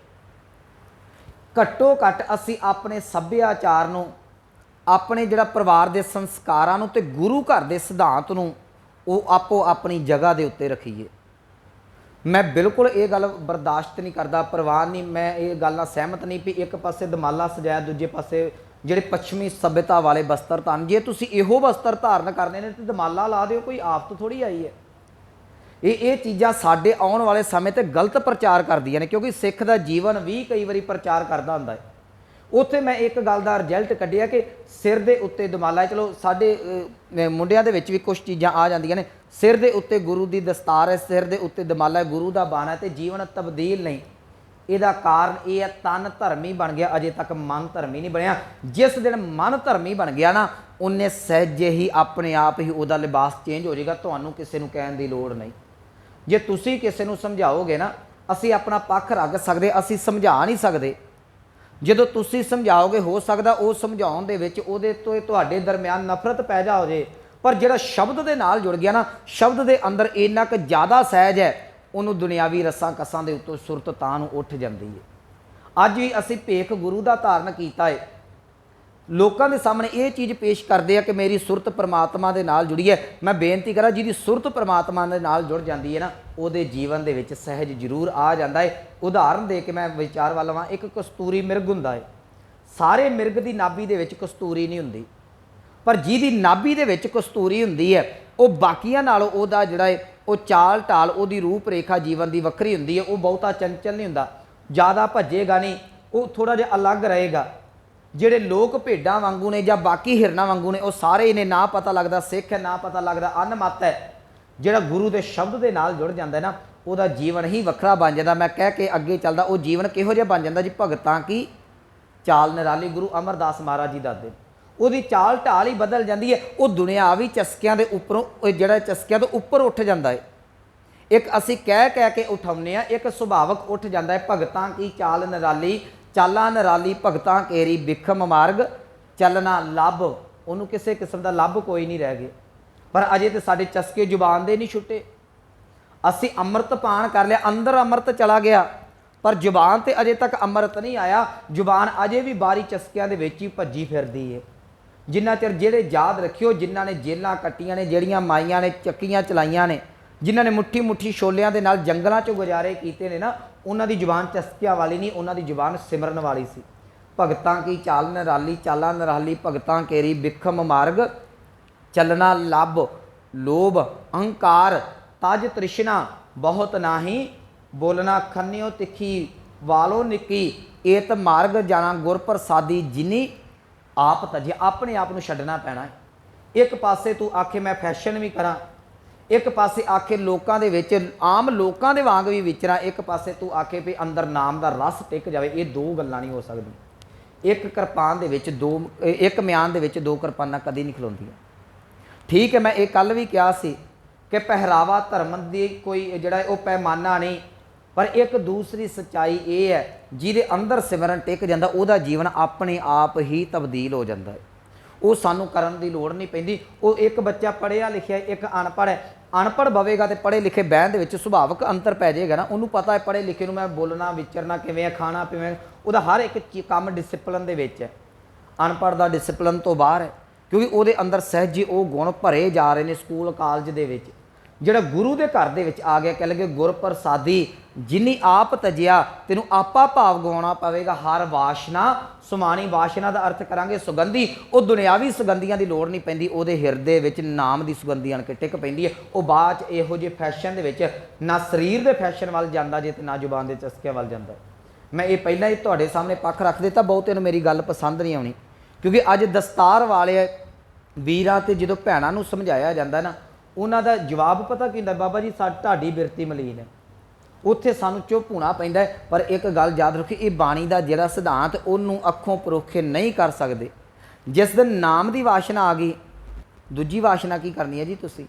ਘੱਟੋ ਘੱਟ ਅਸੀਂ ਆਪਣੇ ਸੱਭਿਆਚਾਰ ਨੂੰ, ਆਪਣੇ ਜਿਹੜਾ ਪਰਿਵਾਰ ਦੇ ਸੰਸਕਾਰਾਂ ਨੂੰ ਤੇ ਗੁਰੂ ਘਰ ਦੇ ਸਿਧਾਂਤ ਨੂੰ ਉਹ ਆਪੋ ਆਪਣੀ ਜਗ੍ਹਾ ਦੇ ਉੱਤੇ ਰੱਖੀਏ। ਮੈਂ ਬਿਲਕੁਲ ਇਹ ਗੱਲ ਬਰਦਾਸ਼ਤ ਨਹੀਂ ਕਰਦਾ, ਪ੍ਰਵਾਨ ਨਹੀਂ, ਮੈਂ ਇਹ ਗੱਲ ਨਾਲ ਸਹਿਮਤ ਨਹੀਂ ਵੀ ਇੱਕ ਪਾਸੇ ਦਮਾਲਾ ਸਜਾਇਆ, ਦੂਜੇ ਪਾਸੇ ਜਿਹੜੇ ਪੱਛਮੀ ਸੱਭਿਅਤਾ ਵਾਲੇ ਬਸਤਰ ਧਾਰਨ। ਜੇ ਤੁਸੀਂ ਇਹੋ ਬਸਤਰ ਧਾਰਨ ਕਰਨੇ ਨੇ ਤੇ ਦਮਾਲਾ ਲਾ ਦਿਓ, ਕੋਈ ਆਫਤ ਥੋੜ੍ਹੀ ਆਈ ਹੈ। ਇਹ ਚੀਜ਼ਾਂ ਸਾਡੇ ਆਉਣ ਵਾਲੇ ਸਮੇਂ 'ਤੇ ਗਲਤ ਪ੍ਰਚਾਰ ਕਰਦੀਆਂ ਨੇ, ਕਿਉਂਕਿ ਸਿੱਖ ਦਾ ਜੀਵਨ ਵੀ ਕਈ ਵਾਰੀ ਪ੍ਰਚਾਰ ਕਰਦਾ ਹੁੰਦਾ ਹੈ। ਉੱਥੇ ਮੈਂ ਇੱਕ ਗੱਲ ਦਾ ਰਿਜ਼ਲਟ ਕੱਢਿਆ ਕਿ ਸਿਰ ਦੇ ਉੱਤੇ ਦਮਾਲਾ, ਚਲੋ ਸਾਡੇ ਮੁੰਡਿਆਂ ਦੇ ਵਿੱਚ ਵੀ ਕੁਛ ਚੀਜ਼ਾਂ ਆ ਜਾਂਦੀਆਂ ਨੇ, ਸਿਰ ਦੇ ਉੱਤੇ ਗੁਰੂ ਦੀ ਦਸਤਾਰ ਹੈ, ਸਿਰ ਦੇ ਉੱਤੇ ਦਮਾਲਾ, ਗੁਰੂ ਦਾ ਬਾਣਾ, ਤੇ ਜੀਵਨ ਤਬਦੀਲ ਨਹੀਂ। ਇਹਦਾ ਕਾਰਨ ਇਹ ਹੈ, ਤਨ ਧਰਮੀ ਬਣ ਗਿਆ, ਅਜੇ ਤੱਕ ਮਨ ਧਰਮੀ ਨਹੀਂ ਬਣਿਆ। ਜਿਸ ਦਿਨ ਮਨ ਧਰਮੀ ਬਣ ਗਿਆ ਨਾ, ਉਹਨੇ ਸਹਿਜੇ ਹੀ ਆਪਣੇ ਆਪ ਹੀ ਉਹਦਾ ਲਿਬਾਸ ਚੇਂਜ ਹੋ ਜਾਏਗਾ, ਤੁਹਾਨੂੰ ਕਿਸੇ ਨੂੰ ਕਹਿਣ ਦੀ ਲੋੜ ਨਹੀਂ। ਜੇ ਤੁਸੀਂ ਕਿਸੇ ਨੂੰ ਸਮਝਾਓਗੇ ਨਾ, ਅਸੀਂ ਆਪਣਾ ਪੱਖ ਰੱਖ ਸਕਦੇ, ਅਸੀਂ ਸਮਝਾ ਨਹੀਂ ਸਕਦੇ। ਜਦੋਂ ਤੁਸੀਂ ਸਮਝਾਓਗੇ, ਹੋ ਸਕਦਾ ਉਹ ਸਮਝਾਉਣ ਦੇ ਵਿੱਚ ਉਹਦੇ ਤੋਂ ਤੁਹਾਡੇ ਦਰਮਿਆਨ ਨਫ਼ਰਤ ਪੈਦਾ ਹੋ ਜੇ, ਪਰ ਜਿਹੜਾ ਸ਼ਬਦ ਦੇ ਨਾਲ ਜੁੜ ਗਿਆ ਨਾ, ਸ਼ਬਦ ਦੇ ਅੰਦਰ ਇੰਨਾ ਕੁ ਜ਼ਿਆਦਾ ਸਹਿਜ ਹੈ, ਉਹਨੂੰ ਦੁਨਿਆਵੀ ਰਸਾਂ ਕਸਾਂ ਦੇ ਉੱਤੋਂ ਸੁਰਤ ਤਾਂ ਨੂੰ ਉੱਠ ਜਾਂਦੀ ਹੈ। ਅੱਜ ਵੀ ਅਸੀਂ ਭੇਖ ਗੁਰੂ ਦਾ ਧਾਰਨ ਕੀਤਾ ਹੈ, ਲੋਕਾਂ ਦੇ ਸਾਹਮਣੇ ਇਹ ਚੀਜ਼ ਪੇਸ਼ ਕਰਦੇ ਆ ਕਿ ਮੇਰੀ ਸੁਰਤ ਪਰਮਾਤਮਾ ਦੇ ਨਾਲ ਜੁੜੀ ਹੈ। ਮੈਂ ਬੇਨਤੀ ਕਰਾਂ, ਜਿਹਦੀ ਸੁਰਤ ਪਰਮਾਤਮਾ ਦੇ ਨਾਲ ਜੁੜ ਜਾਂਦੀ ਹੈ ਨਾ, ਉਹਦੇ ਜੀਵਨ ਦੇ ਵਿੱਚ ਸਹਿਜ ਜ਼ਰੂਰ ਆ ਜਾਂਦਾ ਹੈ। ਉਦਾਹਰਨ ਦੇ ਕੇ ਮੈਂ ਵਿਚਾਰ ਵੱਲ ਆਵਾਂ, ਇੱਕ ਕਸਤੂਰੀ ਮਿਰਗ ਹੁੰਦਾ ਹੈ। ਸਾਰੇ ਮਿਰਗ ਦੀ ਨਾਭੀ ਦੇ ਵਿੱਚ ਕਸਤੂਰੀ ਨਹੀਂ ਹੁੰਦੀ, ਪਰ ਜਿਹਦੀ ਨਾਭੀ ਦੇ ਵਿੱਚ ਕਸਤੂਰੀ ਹੁੰਦੀ ਹੈ, ਉਹ ਬਾਕੀਆਂ ਨਾਲੋਂ ਉਹਦਾ ਜਿਹੜਾ ਹੈ ਉਹ ਚਾਲ ਢਾਲ, ਉਹਦੀ ਰੂਪ ਰੇਖਾ ਜੀਵਨ ਦੀ ਵੱਖਰੀ ਹੁੰਦੀ ਹੈ। ਉਹ ਬਹੁਤਾ ਚੰਚਲ ਨਹੀਂ ਹੁੰਦਾ, ਜ਼ਿਆਦਾ ਭੱਜੇਗਾ ਨਹੀਂ, ਉਹ ਥੋੜ੍ਹਾ ਜਿਹਾ ਅਲੱਗ ਰਹੇਗਾ। ਜਿਹੜੇ ਲੋਕ ਭੇਡਾਂ ਵਾਂਗੂ ਨੇ ਜਾਂ ਬਾਕੀ ਹਿਰਨਾਂ ਵਾਂਗੂ ਨੇ, ਉਹ ਸਾਰੇ ਨੇ, ਨਾ ਪਤਾ ਲੱਗਦਾ ਸਿੱਖ ਹੈ, ਨਾ ਪਤਾ ਲੱਗਦਾ ਅਨਮਤ ਹੈ। ਜਿਹੜਾ ਗੁਰੂ ਦੇ ਸ਼ਬਦ ਦੇ ਨਾਲ ਜੁੜ ਜਾਂਦਾ ਨਾ, ਉਹਦਾ ਜੀਵਨ ਹੀ ਵੱਖਰਾ ਬਣ ਜਾਂਦਾ। ਮੈਂ ਕਹਿ ਕੇ ਅੱਗੇ ਚੱਲਦਾ, ਉਹ ਜੀਵਨ ਕਿਹੋ ਜਿਹਾ ਬਣ ਜਾਂਦਾ ਜੀ, ਭਗਤਾਂ ਕੀ ਚਾਲ ਨਿਰਾਲੀ, ਗੁਰੂ ਅਮਰਦਾਸ ਮਹਾਰਾਜ ਜੀ ਦੱਸਦੇ। ਉਹਦੀ ਚਾਲ ਢਾਲ ਹੀ ਬਦਲ ਜਾਂਦੀ ਹੈ। ਉਹ ਦੁਨਿਆਵੀ ਚਸਕਿਆਂ ਦੇ ਉੱਪਰੋਂ, ਜਿਹੜਾ ਚਸਕਿਆਂ ਤੋਂ ਉੱਪਰ ਉੱਠ ਜਾਂਦਾ ਹੈ। ਇੱਕ ਅਸੀਂ ਕਹਿ ਕੇ ਉਠਾਉਂਦੇ ਹਾਂ, ਇੱਕ ਸੁਭਾਵਕ ਉੱਠ ਜਾਂਦਾ ਹੈ। ਭਗਤਾਂ ਕੀ ਚਾਲ ਨਿਰਾਲੀ, ਚਾਲਾਂ ਨਿਰਾਲੀ ਭਗਤਾਂ ਕੇਰੀ, ਬਿਖਮ ਮਾਰਗ ਚੱਲਣਾ ਲੱਭ। ਉਹਨੂੰ ਕਿਸੇ ਕਿਸਮ ਦਾ ਲੱਭ ਕੋਈ ਨਹੀਂ ਰਹਿ ਗਿਆ। ਪਰ ਅਜੇ ਤੇ ਸਾਡੇ ਚਸਕੇ ਜ਼ੁਬਾਨ ਦੇ ਨਹੀਂ ਛੁੱਟੇ। ਅਸੀਂ ਅੰਮ੍ਰਿਤ ਪਾਨ ਕਰ ਲਿਆ, ਅੰਦਰ ਅੰਮ੍ਰਿਤ ਚਲਾ ਗਿਆ, ਪਰ ਜ਼ੁਬਾਨ ਤੇ ਅਜੇ ਤੱਕ ਅੰਮ੍ਰਿਤ ਨਹੀਂ ਆਇਆ। ਜ਼ੁਬਾਨ ਅਜੇ ਵੀ ਬਾਰੀ ਚਸਕਿਆਂ ਦੇ ਵਿੱਚ ਹੀ ਭੱਜੀ ਫਿਰਦੀ ਹੈ। ਜਿੰਨਾ ਚਿਰ, ਜਿਹੜੇ ਯਾਦ ਰੱਖਿਓ, ਜਿਨ੍ਹਾਂ ਨੇ ਜੇਲਾਂ ਕੱਟੀਆਂ ਨੇ, ਜਿਹੜੀਆਂ ਮਾਈਆਂ ਨੇ ਚੱਕੀਆਂ ਚਲਾਈਆਂ ਨੇ, ਜਿਨ੍ਹਾਂ ਨੇ ਮੁੱਠੀ ਮੁੱਠੀ ਛੋਲਿਆਂ ਦੇ ਨਾਲ ਜੰਗਲਾਂ 'ਚੋਂ ਗੁਜ਼ਾਰੇ ਕੀਤੇ ਨੇ ਨਾ, ਉਹਨਾਂ ਦੀ ਜ਼ੁਬਾਨ ਚਸਕਿਆਂ ਵਾਲੀ ਨਹੀਂ, ਉਹਨਾਂ ਦੀ ਜ਼ੁਬਾਨ ਸਿਮਰਨ ਵਾਲੀ ਸੀ। ਭਗਤਾਂ ਕੀ ਚਾਲ ਨਿਰਾਲੀ, ਚਾਲਾਂ ਨਿਰਾਲੀ ਭਗਤਾਂ ਕੇਰੀ, ਬਿਖਮ ਮਾਰਗ ਚੱਲਣਾ ਲੱਭ। ਲੋਭ ਅਹੰਕਾਰ ਤਜ ਤ੍ਰਿਸ਼ਨਾ, ਬਹੁਤ ਨਾਹੀ ਬੋਲਣਾ ਖੰਨਿਓ ਤਿੱਖੀ, ਵਾਲੋ ਨਿੱਕੀ ਏਤ ਮਾਰਗ ਜਾਣਾ ਗੁਰ ਪ੍ਰਸਾਦੀ, ਜਿਨੀ ਆਪ ਤਜੇ। ਆਪਣੇ ਆਪ ਨੂੰ ਛੱਡਣਾ ਪੈਣਾ ਹੈ। ਇੱਕ ਪਾਸੇ ਤੂੰ ਆਖੇ ਮੈਂ ਫੈਸ਼ਨ ਵੀ ਕਰਾਂ, ਇੱਕ ਪਾਸੇ ਆਖੇ ਲੋਕਾਂ ਦੇ ਵਿੱਚ ਆਮ ਲੋਕਾਂ ਦੇ ਵਾਂਗ ਵੀ ਵਿਚਰਾਂ, ਇੱਕ ਪਾਸੇ ਤੂੰ ਆਖੇ ਵੀ ਅੰਦਰ ਨਾਮ ਦਾ ਰਸ ਟਿਕ ਜਾਵੇ। ਇਹ ਦੋ ਗੱਲਾਂ ਨਹੀਂ ਹੋ ਸਕਦੀਆਂ। ਇੱਕ ਕਿਰਪਾਨ ਦੇ ਵਿੱਚ ਦੋ, ਇੱਕ ਮਿਆਨ ਦੇ ਵਿੱਚ ਦੋ ਕਿਰਪਾਨਾਂ ਕਦੀ ਨਹੀਂ ਖਲੋਂਦੀਆਂ। ਠੀਕ ਹੈ, ਮੈਂ ਇਹ ਕੱਲ੍ਹ ਵੀ ਕਿਹਾ ਸੀ कि पहरावा धर्म की कोई जिहड़ा वो पैमाना नहीं, पर एक दूसरी सच्चाई ये है जिहदे अंदर सिमरन टिक जांदा उहदा जीवन अपने आप ही तब्दील हो जाता है। वो सानू करन दी लोड़ नहीं पैंदी। वो एक बच्चा पढ़िया लिखिया एक अनपढ़ है, अनपढ़ बवेगा तो पढ़े लिखे बहन दे सुभाविक अंतर पै जाएगा ना। उन्होंने पता है पढ़े लिखे नूं मैं बोलना विचरना किवें है, खाना पीवें, उहदा हर एक काम डिसिपलिन दे विच है। अनपढ़ दा डिसिपलिन तो बाहर है, क्योंकि उहदे अंदर सहज ही वो गुण भरे जा रहे हैं। स्कूल कालज दे विच जिहड़ा गुरु के घर दे विच आ गया, कह लगे गुर प्रसादी जिनी आप तजिया तेनू आपा भाव गवाउणा पवेगा। हर वाशना सुमानी, वाशना का अर्थ करांगे सुगंधी। वो दुनियावी सुगंधियां की लोड़ नहीं पैंदी, उहदे हिरदे विच नाम की सुगंधी आण के टिक पैंदी है। वो बाद च इहो जिहे फैशन दे विच ना शरीर के फैशन वाल जांदा जे ते ना जुबान के चस्किਆਂ वाल जांदा। मैं ये पहला ही तुहाडे सामने पक्ष रख दिता, बहुते नूं मेरी गल पसंद नहीं आउणी, क्योंकि अज दस्तार वाले वीरां ते जदों भैणां नूं समझाया जांदा ना, उन्हां दा जवाब पता की हुंदा, बाबा जी तुहाडी बिरती मलीन है। उत्थे सानू चुप होना पैंदा है। पर एक गल याद रखो, ये बाणी का जिहड़ा सिद्धांत उन्होंने अखों परोखे नहीं कर सकते। जिस दिन नाम की वाशना आ गई, दूजी वाशना की करनी है जी तुसी?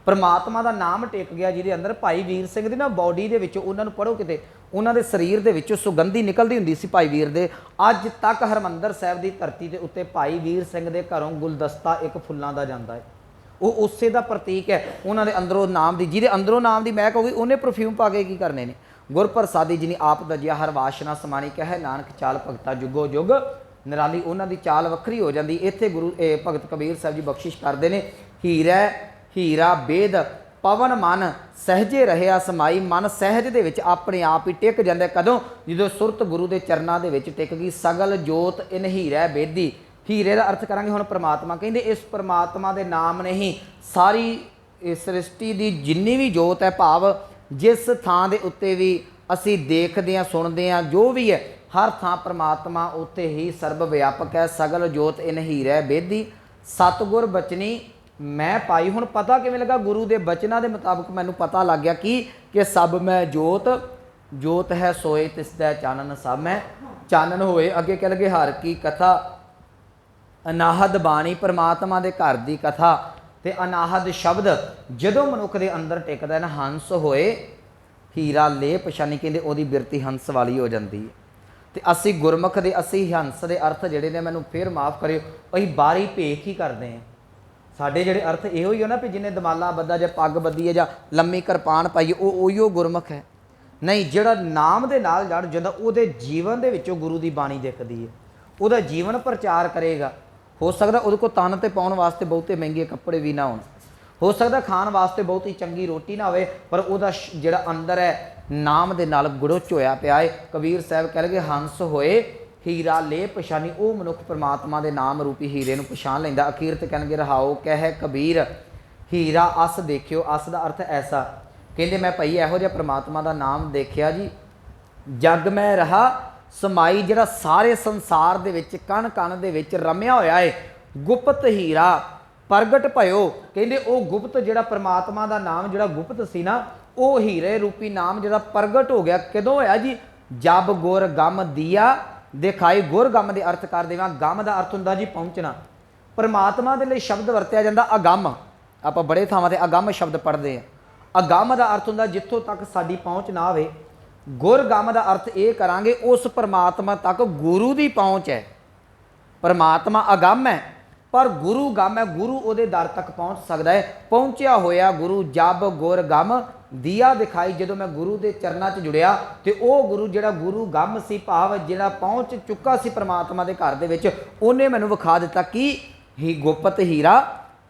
परमात्मा का नाम टेक गया जिहदे अंदर। भाई वीर सिंह दी ना बॉडी दे विचों उन्होंने पढ़ो किते, उन्होंने शरीर दे विचों सुगंधी निकलती हुंदी सी भाई वीर दे। अज तक हरमंदर साहिब की धरती के उत्ते भाई वीर सिंह के घरों गुलदस्ता एक फुल्लां दा जांदा है। वो उसे का प्रतीक है। उन्होंने अंदरों नाम की, जिहदे अंदरों नाम की महक होगी उन्हें परफ्यूम पा के की करने ने। गुर प्रसादी जिनी आप दजिया हर वाशना समानी, कहे नानक चाल भगता जुगो जुग निराली। उन्होंने चाल वक्री हो जाती। इत्थे गुरु भगत कबीर साहब जी बख्शिश करते हैं, हीरा हीरा बेद पवन मन सहजे रहा समाई। मन सहज दे विच अपने आप ही टिक जाता। कदों जो सुरत गुरु के चरणों के विच टिक गई। सगल जोत इन हीरा बेदी। हीरे का अर्थ करांगे हुण परमात्मा। कहते इस परमात्मा के नाम ने ही सारी सृष्टि की जिन्नी भी जोत है, भाव जिस थां दे उत्ते भी असी देखते हैं सुनते हैं जो भी है, हर थां परमात्मा उत्ते ही सर्व व्यापक है। सगल जोत इन हीरा बेदी सतगुर बचनी मैं पाई। हुण पता किवें लगा? गुरु के बचनों के मुताबिक मैनूं पता लग गया कि सब मैं जोत जोत है सोए तिसदा चानन, सब मैं चानन होए। अगे कह लगे हर की कथा अनाहद बाणी, परमात्मा के घर की कथा ते अनाहद शब्द जदों मनुख के अंदर टिकदा है ना, हंस होए हीरा ले पछानी। कहते ओदी बिरती हंस वाली हो जाती है। तो असी गुरमुख दे असी हंस के अर्थ जिहड़े ने, मैनूं फिर माफ़ करियो, असीं बारी भेख ही करते हैं। साडे जिहड़े अर्थ इहो ही हो ना भी जिन्हें दमाला बद्धा जां पग बद्धी है जां लम्मी किरपान पाई, उहिओ गुरमुख है। नहीं, जिहड़ा नाम दे नाल जड़ जांदा उहदे जीवन दे विचों गुरु की बाणी दिखदी है, उहदा जीवन प्रचार करेगा। हो सकता उहदे कोल तन ते पाउण वास्ते बहुते महंगे कपड़े भी ना होण, हो सकता खाण वास्ते बहुत ही चंगी रोटी ना होवे, पर उहदा जिहड़ा अंदर है नाम दे नाल गुड़च होया पिया है। कबीर साहब कह लगे हंस होए हीरा ले पछानी। वो मनुख परमात्मा के नाम रूपी हीरे नूं पछाण लैंदा। अखीर ते कहणगे रहाओ कह कबीर हीरा अस देखियो। अस दा अर्थ ऐसा, कहंदे मैं भाई इहो जिहा परमात्मा का नाम देखिया जी, जग में रहा समाई। जिहड़ा सारे संसार दे विच कण कण दे विच रमिया होया है, गुप्त हीरा प्रगट भयो। कहंदे ओ गुप्त जिहड़ा परमात्मा का नाम जिहड़ा गुप्त सी ना, वो हीरे रूपी नाम जिहड़ा प्रगट हो गया। कदों होया जी? जब गुर गम दिया दिखाई। गुर गम के अर्थ कर देवां। गम का अर्थ हुंदा जी पहुँचना। परमात्मा के लिए शब्द वरत्या जाता अगम। आपां बड़े थावां ते अगम शब्द पढ़ते हैं। अगम का अर्थ हुंदा जिथों तक साडी पहुँच ना आवे। गुर गम का अर्थ ये करांगे उस परमात्मा तक गुरु की पहुँच है। परमात्मा अगम है पर गुरु गम है। गुरु उहदे दर तक पहुँच सकता है। पहुँचया होया गुरु जब गुर गम दिया दिखाई। जदों मैं गुरु के चरणों च जुड़िया तो वह गुरु जिहड़ा गुरु गम सी, भाव जिहड़ा पहुँच चुका सी परमात्मा के घर दे विच, उन्हें मैनूं विखा दिता कि ही गुप्त हीरा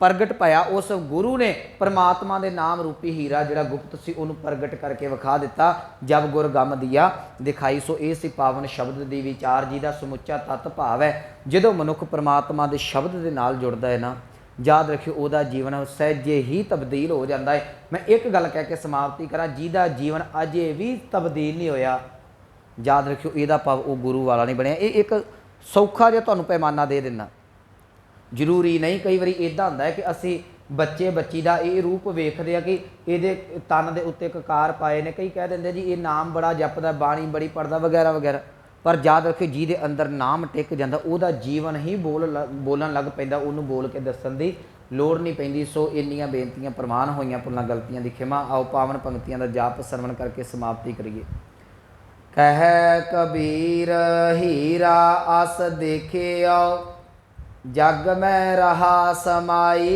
प्रगट पाया। उस गुरु ने परमात्मा के नाम रूपी हीरा जिहड़ा गुप्त सी उन्होंने प्रगट करके विखा दिता। जब गुर गम दिया दिखाई। सो ये सी पावन शब्द दी विचार जिहदा समुच्चा तत्त भाव है। जदों मनुख परमात्मा के शब्द के नाल जुड़दा है ना, याद रखियो उहदा जीवन सहजे ही तब्दील हो जाता है। मैं एक गल कह के समाप्ति करा, जिहदा जीवन अजे भी तब्दील नहीं होया, याद रखियो इहदा भाव वो गुरु वाला नहीं बनया। ये एक सौखा जिहा तुहानूं पैमाना दे दिंदा। जरूरी नहीं, कई बारी इदां हुंदा है कि असी बच्चे बच्ची का ये रूप वेखदे आ कि ये तन के उत्ते ककार पाए ने। कई कह देंगे जी ये नाम बड़ा जपदा, बाणी बड़ी पढ़दा वगैरह वगैरह। पर याद रखियो जिहदे अंदर नाम टिक जाता उहदा जीवन ही बोलन लग पैंदा, उहनूं बोल के दस्सण दी ਲੋੜ नहीं पैंदी। सो इन्नियां बेनतियां प्रवान होईयां भुल्लां गलतियां दी खिमा। आओ पावन पंक्तियां दा जाप सरवण करके समाप्ति करिए। कह कबीर हीरा आस देखियो जग में रहा समाई,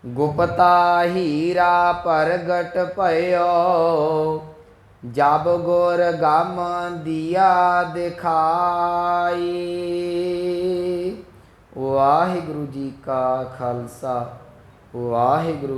गुप्ता हीरा प्रगट भयो जब गुर गम दिया दिखाई। वाहिगुरु जी का खालसा वाहिगुरु